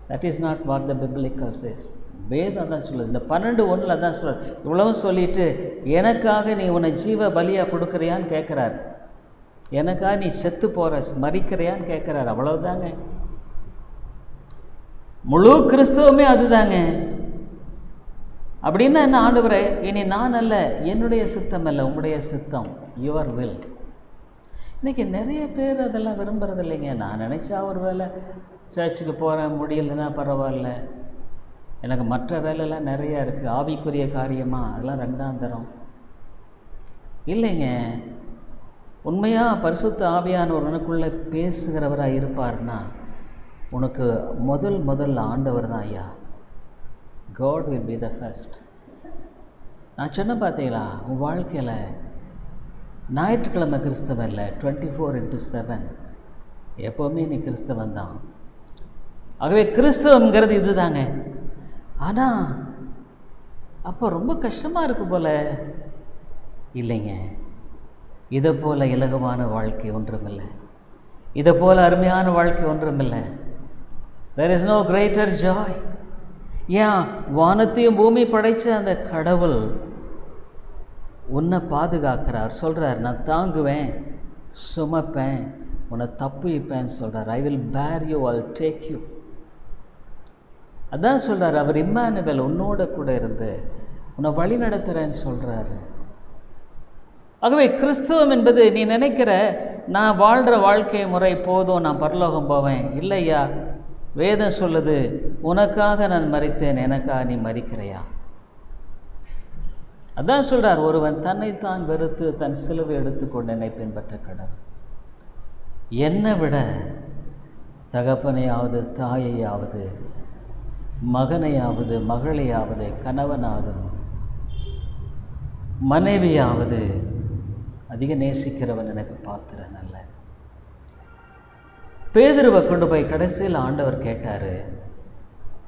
That is not what the biblical says. வேதம் தான் சொல்லுது. இந்த 12:1 தான் சொல்லுது. இவ்வளவும் சொல்லிட்டு எனக்காக நீ உன்னை ஜீவ பலியாக கொடுக்குறியான்னு கேட்குறாரு. எனக்காக நீ செத்து போகிற மரிக்கிறையான்னு கேட்குறாரு. அவ்வளவுதாங்க. முழு கிறிஸ்தவமே அதுதாங்க. அப்படின்னா என்ன? ஆண்டவரே, இனி நான் அல்ல, என்னுடைய சித்தம் அல்ல, உங்களுடைய சித்தம், யுவர் வில். இன்றைக்கி நிறைய பேர் அதெல்லாம் விரும்புறது இல்லைங்க. நான் நினச்சா ஒரு வேலை சர்ச்சுக்கு போகிறேன், முடியலைன்னா பரவாயில்ல, எனக்கு மற்ற வேலைலாம் நிறையா இருக்குது, ஆவிக்குரிய காரியமாக அதெல்லாம் 2ஆம் தரம் இல்லைங்க. உண்மையாக பரிசுத்த ஆவியானவர் உனக்குள்ளே பேசுகிறவராக இருப்பார்னா உனக்கு முதல் ஆண்டவர் தான் ஐயா. God will be the first. நான் சொன்ன பார்த்தீங்களா, உன் வாழ்க்கையில் ஞாயிற்றுக்கிழமை கிறிஸ்தவன் இல்லை, 24/7 எப்போவுமே நீ கிறிஸ்தவன் தான். ஆகவே கிறிஸ்தவங்கிறது இது தாங்க. ஆனால் அப்போ ரொம்ப கஷ்டமாக இருக்குது போல். இல்லைங்க, இதை போல் இலகுவான வாழ்க்கை ஒன்றுமில்லை, இதை போல் அருமையான வாழ்க்கை ஒன்றுமில்லை. There is no greater joy. ஏன் வானத்தையும் பூமி படைத்த அந்த கடவுள் உன்னை பாதுகாக்கிறார். சொல்கிறார், நான் தாங்குவேன், சுமப்பேன், உன்னை தப்புவிப்பேன்னு சொல்கிறார். I will bear you, I will take you. அதான் சொல்கிறார். அவர் இம்மானுவேல், உன்னோட கூட இருந்து உன்னை வழி நடத்துகிறேன்னு சொல்கிறாரு. ஆகவே கிறிஸ்தவம் என்பது நீ நினைக்கிற நான் வாழ்கிற வாழ்க்கை முறை போதும், நான் பரலோகம் போவேன். இல்லையா, வேதம் சொல்லுது, உனக்காக நான் மரித்தேன், எனக்காக நீ மரிக்கிறையா? அதான் சொல்கிறார், ஒருவன் தன்னைத்தான் வெறுத்து தன் சிலுவை எடுத்துக்கொண்டு என்னை பின்பற்ற கடவுள். என்னை விட தகப்பனையாவது தாயையாவது மகனையாவது மகளையாவது கணவனாவது மனைவியாவது அதிக நேசிக்கிறவன் எனக்கு பாத்திரன் அல்ல. பேதுருவை கொண்டு போய் கடைசியில் ஆண்டவர் கேட்டார்.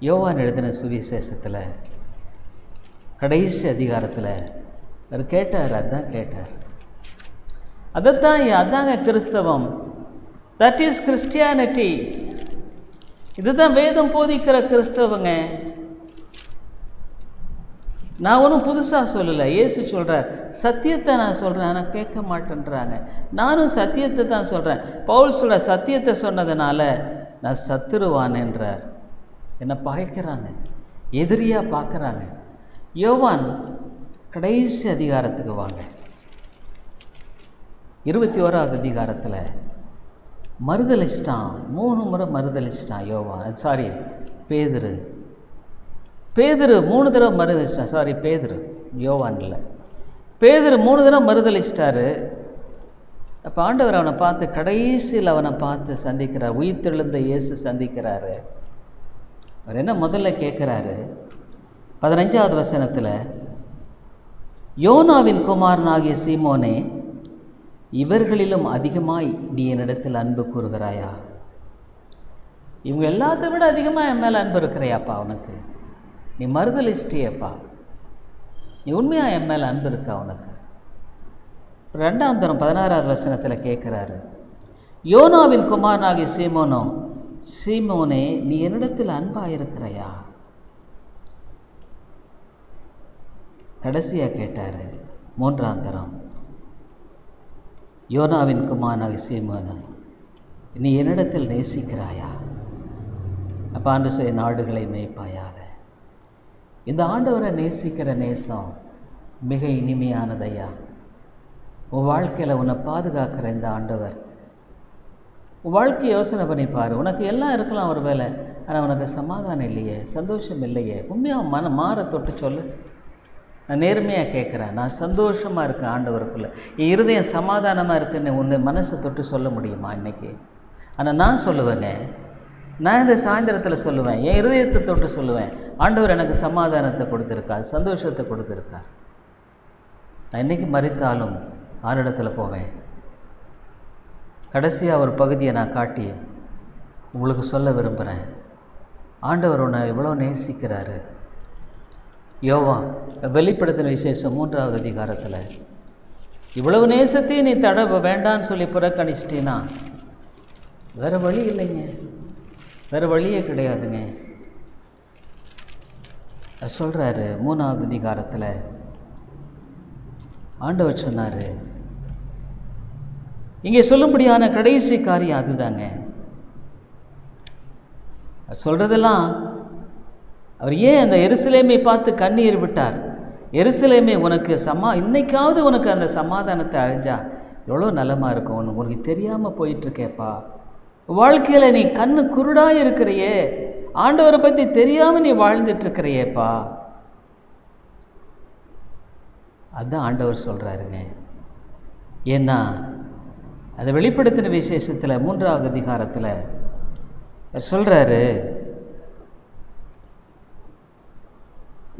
யோவான் எழுதின சுவிசேஷத்தில் கடைசி அதிகாரத்தில் அவர் கேட்டார். அதான் கேட்டார். அதாங்க கிறிஸ்தவம். That is Christianity. இதுதான் வேதம் போதிக்கிற கிறிஸ்தவங்க. நான் ஒன்றும் புதுசாக சொல்லலை. இயேசு சொல்கிறார், சத்தியத்தை நான் சொல்கிறேன், ஆனால் கேட்க மாட்டேன்றாங்க. நானும் சத்தியத்தை தான் சொல்கிறேன். பவுல் சொல்கிற சத்தியத்தை சொன்னதுனால நான் சத்துருவானேன்றார். என்னை பகைக்கிறாங்க, எதிரியாக பார்க்குறாங்க. யோவான் கடைசி அதிகாரத்துக்கு வாங்க. 21வது அதிகாரத்தில் மறுதலிச்சிட்டான், 3 முறை மறுதலிச்சிட்டான் யோவான். பேதுரு 3 தடவை மறுதலிச்சிட்டான். யோவான் இல்லை, பேதுரு 3 தடவை மறுதலிச்சிட்டாரு. அப்போ ஆண்டவர் அவனை பார்த்து கடைசியில் அவனை பார்த்து சந்திக்கிறார். உயிர்த்தெழுந்த இயேசு சந்திக்கிறாரு. அவர் என்ன முதல்ல கேட்குறாரு, 15வது வசனத்தில், யோனாவின் குமாரனாகிய சீமோனே, இவர்களிலும் அதிகமாய் நீ என்னிடத்தில் அன்பு கூறுகிறாயா? இவங்க எல்லாத்த விட அதிகமாக என் மேலே அன்பு இருக்கிறையாப்பா உனக்கு? நீ மறுதலிச்சிட்டியப்பா, நீ உண்மையாக என் மேலே அன்பு இருக்கா உனக்கு? 2ஆம் தரம் 16வது வசனத்தில் கேட்குறாரு, யோனாவின் குமாரனாகிய சீமோனே, நீ என்னிடத்தில் அன்பாக இருக்கிறையா? கடைசியாக கேட்டார் 3ஆம் தரம், யோனாவின் குமாரனாகிய சீமோனே, நீ என்னிடத்தில் நேசிக்கிறாயா? அப்போ ஆண்டு செய்ய நாடுகளை மேய்ப்பாயாக. இந்த ஆண்டவரை நேசிக்கிற நேசம் மிக இனிமையானதையா. உன் வாழ்க்கையில் உன்னை பாதுகாக்கிற இந்த ஆண்டவர், உன் வாழ்க்கையை யோசனை பண்ணிப்பார். உனக்கு எல்லாம் இருக்கலாம் ஒரு வேளை, ஆனால் உனக்கு சமாதானம் இல்லையே, சந்தோஷம் இல்லையே. உண்மையாக மாற தொட்டு சொல்லு. நான் நேர்மையாக கேட்குறேன், நான் சந்தோஷமாக இருக்கேன் ஆண்டவருக்குள்ளே, என் இருதயம் சமாதானமாக இருக்குன்னு உன்னை மனசை தொட்டு சொல்ல முடியுமா இன்றைக்கி? ஆனால் நான் சொல்லுவேங்க, நான் இந்த சாயந்தரத்தில் சொல்லுவேன், என் இருதயத்தை தொட்டு சொல்லுவேன், ஆண்டவர் எனக்கு சமாதானத்தை கொடுத்துருக்கார், சந்தோஷத்தை கொடுத்துருக்கார். நான் இன்றைக்கி மறித்தாலும் ஆண்டவரிடத்தில் போவேன். கடைசியாக ஒரு பகுதியை நான் காட்டி உங்களுக்கு சொல்ல விரும்புகிறேன். ஆண்டவர் உன்னை எவ்வளோ நேசிக்கிறாரு. யோவான் வெளிப்படுத்தின விசேஷம் 3வது அதிகாரத்தில், இவ்வளவு நேசத்தையும் நீ தடவை வேண்டான்னு சொல்லி புறக்கணிச்சிட்டினா வேறு வழி இல்லைங்க, வேறு வழியே கிடையாதுங்க. சொல்கிறாரு 3வது அதிகாரத்தில் ஆண்டவர் சொன்னார், இங்கே சொல்லும்படியான கடைசி காரியம் அதுதாங்க. சொல்கிறதெல்லாம் அவர் ஏன் அந்த எருசலேமை பார்த்து கண்ணீர் விட்டார்? எருசலேமே, உனக்கு இன்னைக்காவது உனக்கு அந்த சமாதானத்தை அடைஞ்சா எவ்வளோ நலமாக இருக்கும். உனக்கு தெரியாமல் போயிட்டுருக்கேப்பா, வாழ்க்கையில் நீ கண்ணு குருடாக இருக்கிறையே, ஆண்டவரை பற்றி தெரியாமல் நீ வாழ்ந்துட்டுருக்கிறையேப்பா. அதுதான் ஆண்டவர் சொல்கிறாருங்க. ஏன்னா அதை வெளிப்படுத்தின விசேஷத்தில் 3வது அதிகாரத்தில் சொல்கிறாரு,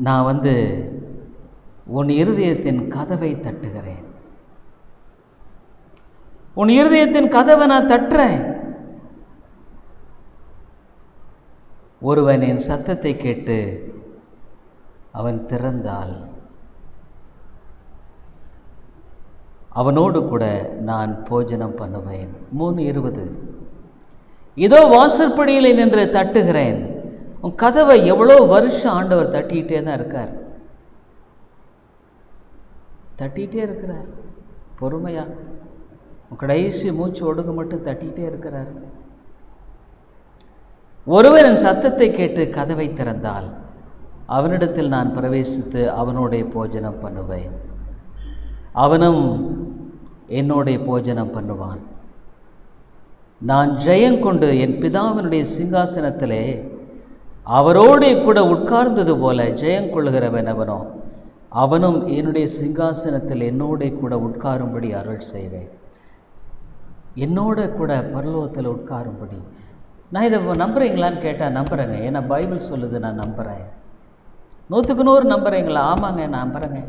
நான் உன் இருதயத்தின் கதவை தட்டுகிறேன். உன் இருதயத்தின் கதவை நான் தட்டுறேன். ஒருவன் என் சத்தத்தை கேட்டு அவன் திறந்தால் அவனோடு கூட நான் போஜனம் பண்ணுவேன். 3:20. இதோ வாசற்படியில் நின்று தட்டுகிறேன். உன் கதவை எவ்வளோ வருஷம் ஆண்டவர் தட்டிகிட்டே தான் இருக்கார், தட்டிகிட்டே இருக்கிறார். பொறுமையாக உன் கடைசி மூச்சு ஒடுங்க மட்டும் தட்டிகிட்டே இருக்கிறார். ஒருவர் என் சத்தத்தை கேட்டு கதவை திறந்தால் அவனிடத்தில் நான் பிரவேசித்து அவனோடைய போஜனம் பண்ணுவேன், அவனும் என்னோடைய போஜனம் பண்ணுவான். நான் ஜெயங்கொண்டு என் பிதாவினுடைய சிங்காசனத்திலே அவரோடே கூட உட்கார்ந்தது போல ஜெயங்கொள்கிறவன் அவனோ, அவனும் என்னுடைய சிங்காசனத்தில் என்னோட கூட உட்காரும்படி அருள் செய்வேன். என்னோட கூட பரலோகத்தில் உட்காரும்படி. நான் இதை நம்புகிறீங்களான்னு கேட்டால் நம்புகிறேங்க. ஏன்னா பைபிள் சொல்லுது, நான் நம்புகிறேன். 100க்கு 100 நம்புகிறீங்களா? ஆமாங்க, நான் நம்புகிறேங்க.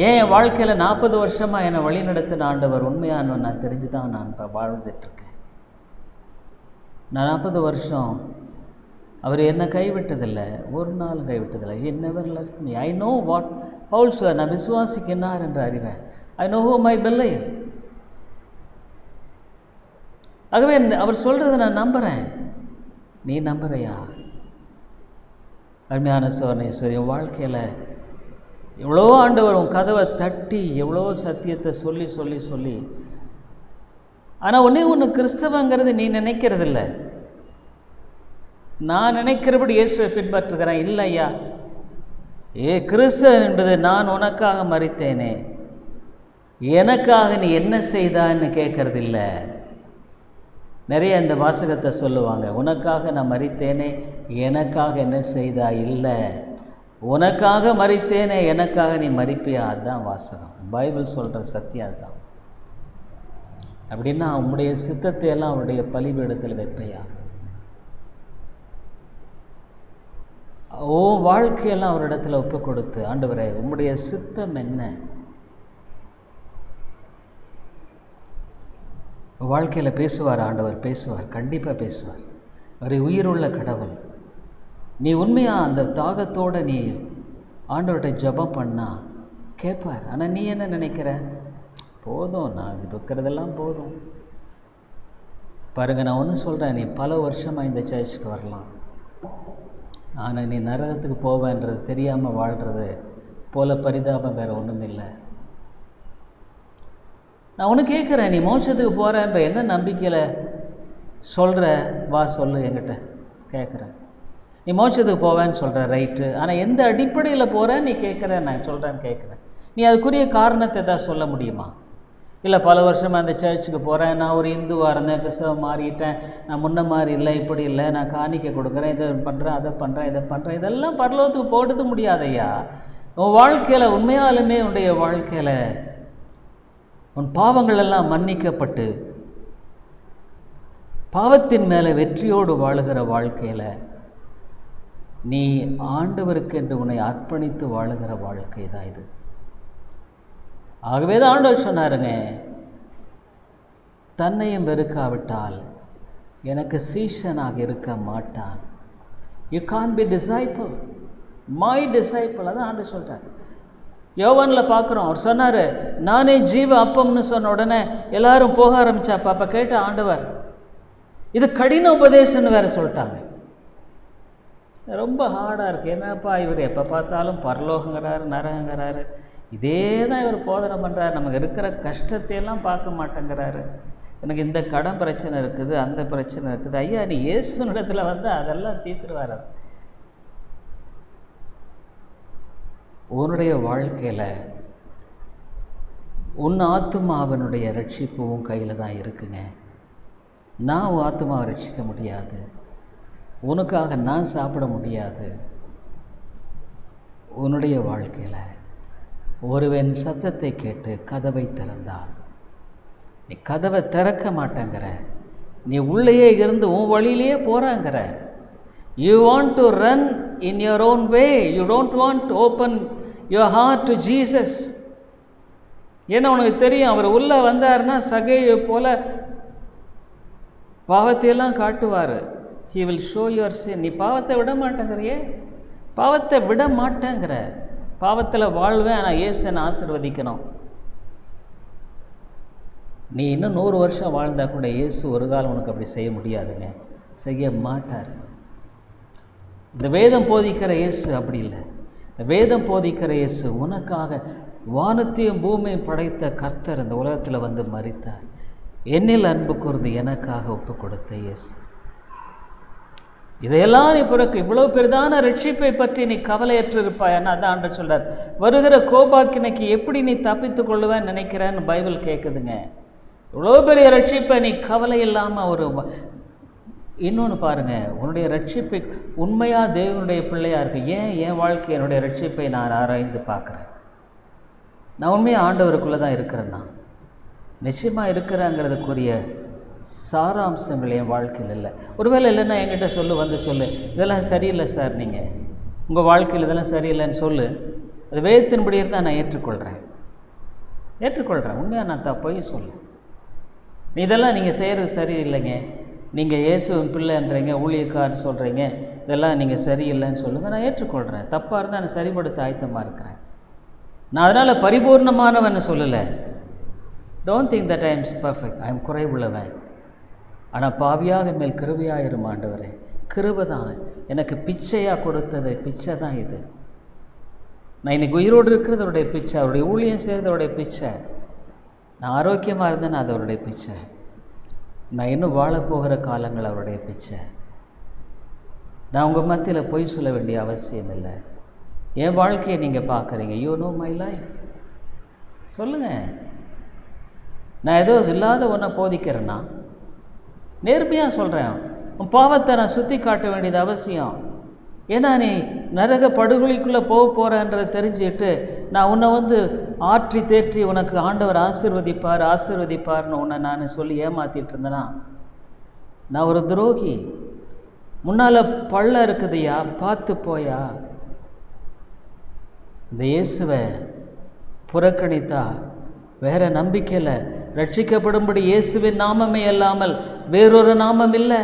ஏன் என் வாழ்க்கையில் 40 வருஷமாக என்னை வழி நடத்தின ஆண்டவர் உண்மையான நான் தெரிஞ்சு தான் நான் இப்போ வாழ்ந்துட்டுருக்கேன். நான் 40 வருஷம் அவர் என்னை கைவிட்டதில்லை, ஒரு நாள் கைவிட்டதில்லை. He never left me. I know what Paul said, நான் விசுவாசிக்கினார் என்று அறிவேன். I know whom I believe. ஆகவே அவர் சொல்கிறத நான் நம்புகிறேன். நீ நம்புறையா? அருமையான சோதனை வாழ்க்கையில் எவ்வளோ ஆண்டவர் உன் கதவை தட்டி எவ்வளோ சத்தியத்தை சொல்லி சொல்லி சொல்லி, ஆனால் ஒன்று கிறிஸ்தவங்கிறது நீ நினைக்கிறதில்ல. நான் நினைக்கிறபடி இயேசுவை பின்பற்றுகிறேன். இல்லையா, கிறிஸ்தவன் என்பது நான் உனக்காக மரித்தேனே, எனக்காக நீ என்ன செய்தான்னு கேட்கறதில்ல. நிறைய இந்த வாசகத்தை சொல்லுவாங்க, உனக்காக நான் மரித்தேனே எனக்காக என்ன செய்தா. இல்லை, உனக்காக மரித்தேனே எனக்காக நீ மரிப்பியா. அதுதான் வாசகம். பைபிள் சொல்கிற சத்தியம் அதுதான். அப்படின்னா உம்முடைய சித்தத்தை எல்லாம் அவருடைய பலிபீடத்தில் வைப்பையா. வாழ்க்கையெல்லாம் அவரிடத்தில் ஒப்பு கொடுத்து, ஆண்டவரே உம்முடைய சித்தம் என்ன, வாழ்க்கையில் பேசுவார். ஆண்டவர் பேசுவார், கண்டிப்பாக பேசுவார். அவர் உயிருள்ள கடவுள். நீ உண்மையாக அந்த தாகத்தோடு நீ ஆண்டவர்கிட்ட ஜெபம் பண்ணால் கேட்பார். ஆனால் நீ என்ன நினைக்கிற, போதும் நான் இருக்கிறதெல்லாம் போதும். பாருங்கள், நான் ஒன்று சொல்கிறேன், நீ பல வருஷமாக இந்த சர்ச்சுக்கு வரலாம், ஆனால் நீ நரகத்துக்கு போவேன்றது தெரியாமல் வாழ்கிறது போல பரிதாபம் வேறு ஒன்றும் இல்லை. நான் ஒன்று கேட்குறேன், நீ மோட்சத்துக்கு போகிறேன்ற என்ன நம்பிக்கையில் சொல்கிற, வா சொல்லு என்கிட்ட கேட்குறேன். நீ மோட்சத்துக்கு போவேன்னு சொல்கிற, ரைட்டு, ஆனால் எந்த அடிப்படையில் போகிறேன் நீ கேட்குற, நான் சொல்கிறேன்னு கேட்குறேன். நீ அதுக்குரிய காரணத்தை தான் சொல்ல முடியுமா? இல்லை பல வருஷமாக அந்த சர்ச்சுக்கு போகிறேன், நான் ஒரு இந்துவாக இருந்தேன், கிறிஸ்தவம் மாறிட்டேன், நான் முன்ன மாதிரி இல்லை, இப்படி இல்லை, நான் காணிக்கை கொடுக்குறேன், இதை பண்ணுறேன், அதை பண்ணுறேன், இதை பண்ணுறேன், இதெல்லாம் பரலோகத்துக்கு போடுறது முடியாதையா. உன் வாழ்க்கையில் உண்மையாலுமே உன்னுடைய வாழ்க்கையில் உன் பாவங்கள் எல்லாம் மன்னிக்கப்பட்டு பாவத்தின் மேலே வெற்றியோடு வாழுகிற வாழ்க்கையில் நீ ஆண்டவருக்கு என்று உன்னை அர்ப்பணித்து வாழுகிற வாழ்க்கை தான் இது. ஆகவே தான் ஆண்டவர் சொன்னாருங்க, தன்னையும் வெறுக்காவிட்டால் எனக்கு சீஷனாக இருக்க மாட்டான். You can be disciple, my disciple. அதான் ஆண்டவர் சொல்கிறார். யோவானில் பார்க்குறோம், அவர் சொன்னார், நானே ஜீவ அப்பம்னு சொன்ன உடனே எல்லாரும் போக ஆரம்பித்தாப்பா. அப்போ கேட்ட ஆண்டவர், இது கடின உபதேசம்னு வேறு சொல்லிட்டாங்க. ரொம்ப ஹார்டாக இருக்குது. என்னப்பா இவர் எப்போ பார்த்தாலும் பரலோகங்கிறாரு, நரகங்கிறாரு, இதே தான் இவர் போதனை பண்ணுறாரு, நமக்கு இருக்கிற கஷ்டத்தையெல்லாம் பார்க்க மாட்டேங்கிறாரு, எனக்கு இந்த கடன் பிரச்சனை இருக்குது, அந்த பிரச்சனை இருக்குது. ஐயா, நீ இயேசுவினிடத்தில் வந்து அதெல்லாம் தீர்த்துருவார். உன்னுடைய வாழ்க்கையில் உன் ஆத்துமாவினுடைய ரட்சிப்பு உன் கையில் தான் இருக்குங்க. நான் உன் ஆத்துமாவை ரட்சிக்க முடியாது, உனக்காக நான் சாப்பிட முடியாது. உன்னுடைய வாழ்க்கையில் ஒருவன் சத்தத்தை கேட்டு கதவை திறந்தால் நீ கதவை திறக்க மாட்டேங்கிற, நீ உள்ளேயே இருந்து உன் வழியிலேயே போகிறாங்கிற. You want to run in your own way, you don't want to open your heart to Jesus. ஏன்னா உனக்கு தெரியும், அவர் உள்ளே வந்தார்னா சகையை போல் பாவத்தையெல்லாம் காட்டுவார். ஹி வில் ஷோ யுவர் சின். நீ பாவத்தை விட மாட்டேங்கிறியே, பாவத்தை விட மாட்டேங்கிற, பாவத்தில் வாழ்வேன், ஆனால் இயேசுன்னு ஆசீர்வதிக்கணும். நீ இன்னும் 100 வருஷம் வாழ்ந்தால் கூட இயேசு ஒரு காலம் உனக்கு அப்படி செய்ய முடியாதுங்க, செய்ய மாட்டார். இந்த வேதம் போதிக்கிற இயேசு அப்படி இல்லை. இந்த வேதம் போதிக்கிற இயேசு உனக்காக வானத்தையும் பூமியும் படைத்த கர்த்தர் இந்த உலகத்தில் வந்து மரித்தார். என்னில் அன்பு கூர்ந்து எனக்காக ஒப்பு கொடுத்த இயேசு. இதையெல்லாம் நீ பிறகு இவ்வளோ பெரிதான ரட்சிப்பை பற்றி நீ கவலையற்று இருப்பாய். ஆனால் அதான் ஆண்டவர் சொல்கிறார், வருகிற கோபாக்கினைக்கு எப்படி நீ தப்பித்து கொள்ளுவேன்னு நினைக்கிறேன்னு பைபிள் கேட்குதுங்க. இவ்வளோ பெரிய ரட்சிப்பை நீ கவலை இல்லாமல் ஒரு இன்னொன்று பாருங்கள், உன்னுடைய ரட்சிப்பை உண்மையாக தேவனுடைய பிள்ளையாக இருக்குது. ஏன் என் வாழ்க்கை என்னுடைய ரட்சிப்பை நான் ஆராய்ந்து பார்க்குறேன். நான் உண்மையாக ஆண்டவருக்குள்ளே தான் இருக்கிறேன்னா, நிச்சயமாக இருக்கிறேங்கிறதுக்குரிய சாராம்சங்கள் என் வாழ்க்கையில் இல்லை. ஒருவேளை இல்லைன்னா என்கிட்ட சொல்லு, வந்து சொல்லு, இதெல்லாம் சரியில்லை சார், நீங்கள் உங்கள் வாழ்க்கையில் இதெல்லாம் சரியில்லைன்னு சொல்லு. அது வேதத்தின்படி இருந்தால் நான் ஏற்றுக்கொள்கிறேன். உண்மையாக நான் போய் சொல்லு, நீ இதெல்லாம் நீங்கள் செய்கிறது சரியில்லைங்க, நீங்கள் இயேசுவின் பிள்ளைன்றீங்க, ஊழியக்காரன்னு சொல்கிறீங்க, இதெல்லாம் நீங்கள் சரியில்லைன்னு சொல்லுங்கள், நான் ஏற்றுக்கொள்கிறேன். தப்பாக இருந்தால் நான் சரிபடுத்த ஆயத்தமாக இருக்கிறேன். நான் அதனால் பரிபூர்ணமானவன்னு சொல்லலை. Don't think that I am perfect. I am குறைவுள்ளவன். ஆனால் பாவியாக மேல் கிருபையாக இரும் ஆண்டவரே, கிருபை தான். எனக்கு பிச்சையாக கொடுத்தது பிச்சை தான் இது. நான் இன்றைக்கி உயிரோடு இருக்கிறது அவருடைய பிச்சை. அவருடைய ஊழியம் செய்கிறது அவருடைய பிச்சை. நான் ஆரோக்கியமாக இருந்தேன்னு அது அவருடைய பிச்சை. நான் இன்னும் வாழப்போகிற காலங்கள் அவருடைய பிச்சை. நான் உங்கள் மத்தியில் பொய் சொல்ல வேண்டிய அவசியம் இல்லை. என் வாழ்க்கையை நீங்கள் பார்க்குறீங்க. You know my life. சொல்லுங்கள். நான் ஏதோ இல்லாத ஒன்றை போதிக்கிறேன்னா நேர்மையாக சொல்கிறேன். உன் பாவத்தை நான் சுற்றி காட்ட வேண்டியது அவசியம். ஏன்னா நீ நரக படுகொலிக்குள்ளே போக போகிறன்றதை தெரிஞ்சுட்டு நான் உன்னை ஆற்றி தேற்றி உனக்கு ஆண்டவர் ஆசீர்வதிப்பார்னு உன்னை நான் சொல்லி ஏமாற்றிட்டு இருந்தேன்னா நான் ஒரு துரோகி. முன்னால் பள்ளம் இருக்குதுயா, பார்த்து போயா. இந்த இயேசுவை புறக்கணித்தா வேறு நம்பிக்கையில் ரட்சிக்கப்படும்படி இயேசுவின் நாமமே அல்லாமல் வேறொரு நாமம் இல்லை.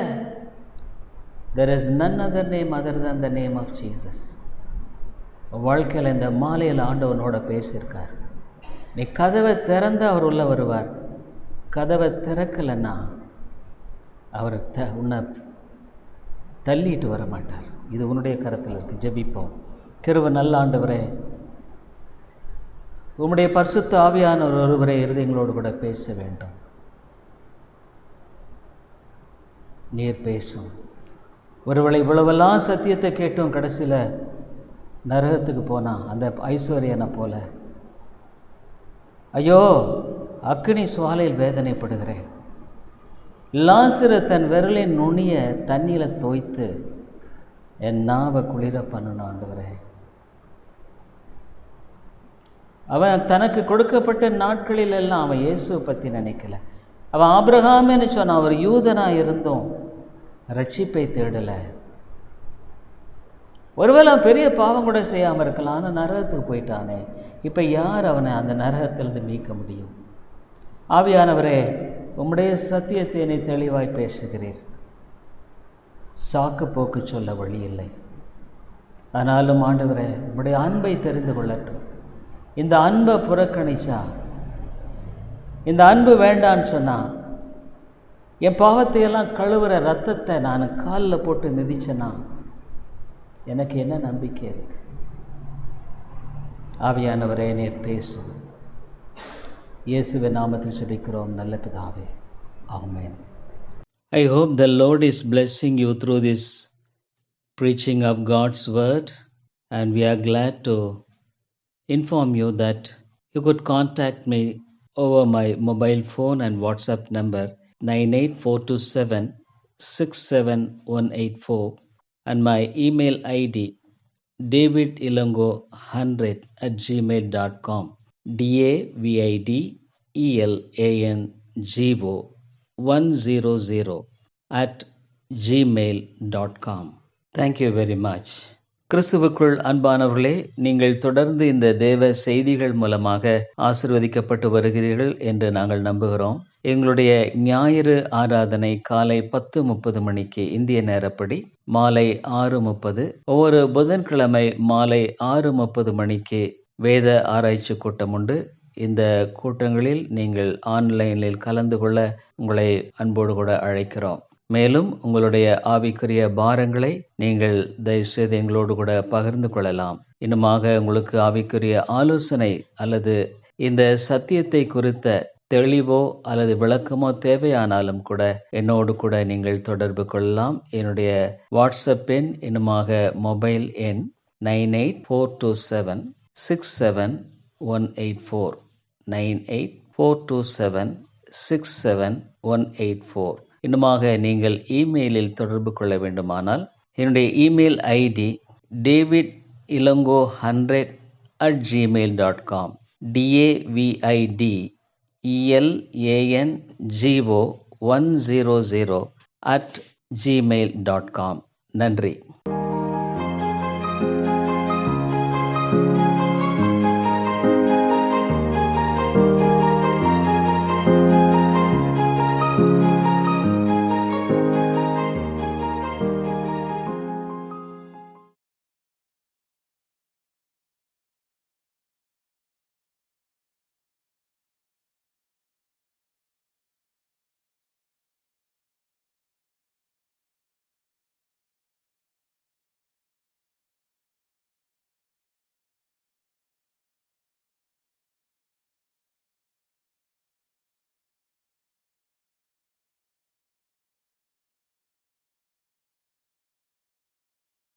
There is none other name other than the name of Jesus. வாழ்க்கையில் இந்த மாலையில் ஆண்டவனோட பேசியிருக்கார். நீ கதவை திறந்து அவர் உள்ளே வருவார். கதவை திறக்கலைன்னா அவர் உன்னை தள்ளிட்டு வர மாட்டார். இது உன்னுடைய கரத்தில் இருக்குது. ஜெபிப்போம். கிருபை நல்ல ஆண்டவரே, உம்முடைய பரிசுத்த ஆவியானவர் ஒருவரை இருதயங்களோடு கூட பேச வேண்டும். நீர் பேசும். ஒருவேளை இவ்வளவெல்லாம் சத்தியத்தை கேட்டும் கடைசியில் நரகத்துக்கு போனான் அந்த ஐஸ்வர்யனை போல. ஐயோ, அக்கினி சுவாலையில் வேதனைப்படுகிறேன். லாசரு தன் விரலின் நுனிய தண்ணியில் தோய்த்து என் நாவை குளிர பண்ணணும் ஆண்டவரே. அவன் தனக்கு கொடுக்கப்பட்ட நாட்களில் எல்லாம் அவன் இயேசுவை பற்றி நினைக்கல. அவன் ஆபிரகாம்னு சொன்னான். அவர் யூதனாக இருந்தும் ரட்சிப்பை தேடலை. ஒருவேளை பெரிய பாவம் கூட செய்யாமல் இருக்கலாம். ஆனால் நரகத்துக்கு போயிட்டானே. இப்போ யார் அவனை அந்த நரகத்திலிருந்து மீட்க முடியும்? ஆவியானவரே, உம்முடைய சத்தியத்தை என்னை தெளிவாய் பேசுகிறீர். சாக்கு போக்கு சொல்ல வழி இல்லை. ஆனாலும் ஆண்டவரே, உம்முடைய அன்பை தெரிந்து கொள்ளட்டும். இந்த அன்பை புறக்கணிச்சா, இந்த அன்பு வேண்டான்னு சொன்னால், என் பாவத்தையெல்லாம் கழுவுற ரத்தத்தை நான் காலில் போட்டு மிதிச்சேன்னா எனக்கு என்ன நம்பிக்கை இருக்கு? ஆவியானவரே, நீர் பேசும். இயேசுவின் நாமத்தில் ஜெபிக்கிறோம் நல்ல பிதாவே. ஆமென். I hope the Lord is blessing you through this preaching of God's word, and we are glad to inform you that you could contact me over my mobile phone and WhatsApp number 9842767184 and my email ID davidilongo100@gmail.com davidilongo100@gmail.com. Thank you very much. கிறிஸ்துவுக்குள் அன்பானவர்களே, நீங்கள் தொடர்ந்து இந்த தேவ செய்திகள் மூலமாக ஆசீர்வதிக்கப்பட்டு வருகிறீர்கள் என்று நாங்கள் நம்புகிறோம். எங்களுடைய ஞாயிறு ஆராதனை காலை 10:30 மணிக்கு இந்திய நேரப்படி, மாலை 6:30, ஒவ்வொரு புதன்கிழமை மாலை 6:30 மணிக்கு வேத ஆராய்ச்சி கூட்டம் உண்டு. இந்த கூட்டங்களில் நீங்கள் ஆன்லைனில் கலந்து கொள்ள உங்களை அன்போடு கூட அழைக்கிறோம். மேலும் உங்களுடைய ஆவிக்குரிய பாரங்களை நீங்கள் தயவுசெய்து எங்களோடு கூட பகிர்ந்து கொள்ளலாம். இன்னுமாக உங்களுக்கு ஆவிக்குரிய ஆலோசனை அல்லது இந்த சத்தியத்தை குறித்த தெளிவோ அல்லது விளக்கமோ தேவையானாலும் கூட என்னோடு கூட நீங்கள் தொடர்பு கொள்ளலாம். என்னுடைய வாட்ஸ்அப் எண், இன்னுமாக மொபைல் எண் 9842767184 9842767184. இன்னுமாக நீங்கள் இமெயிலில் தொடர்பு கொள்ள வேண்டுமானால் என்னுடைய இமெயில் ஐடி davidilongo100@gmail.com davidElango100@gmail.com. நன்றி.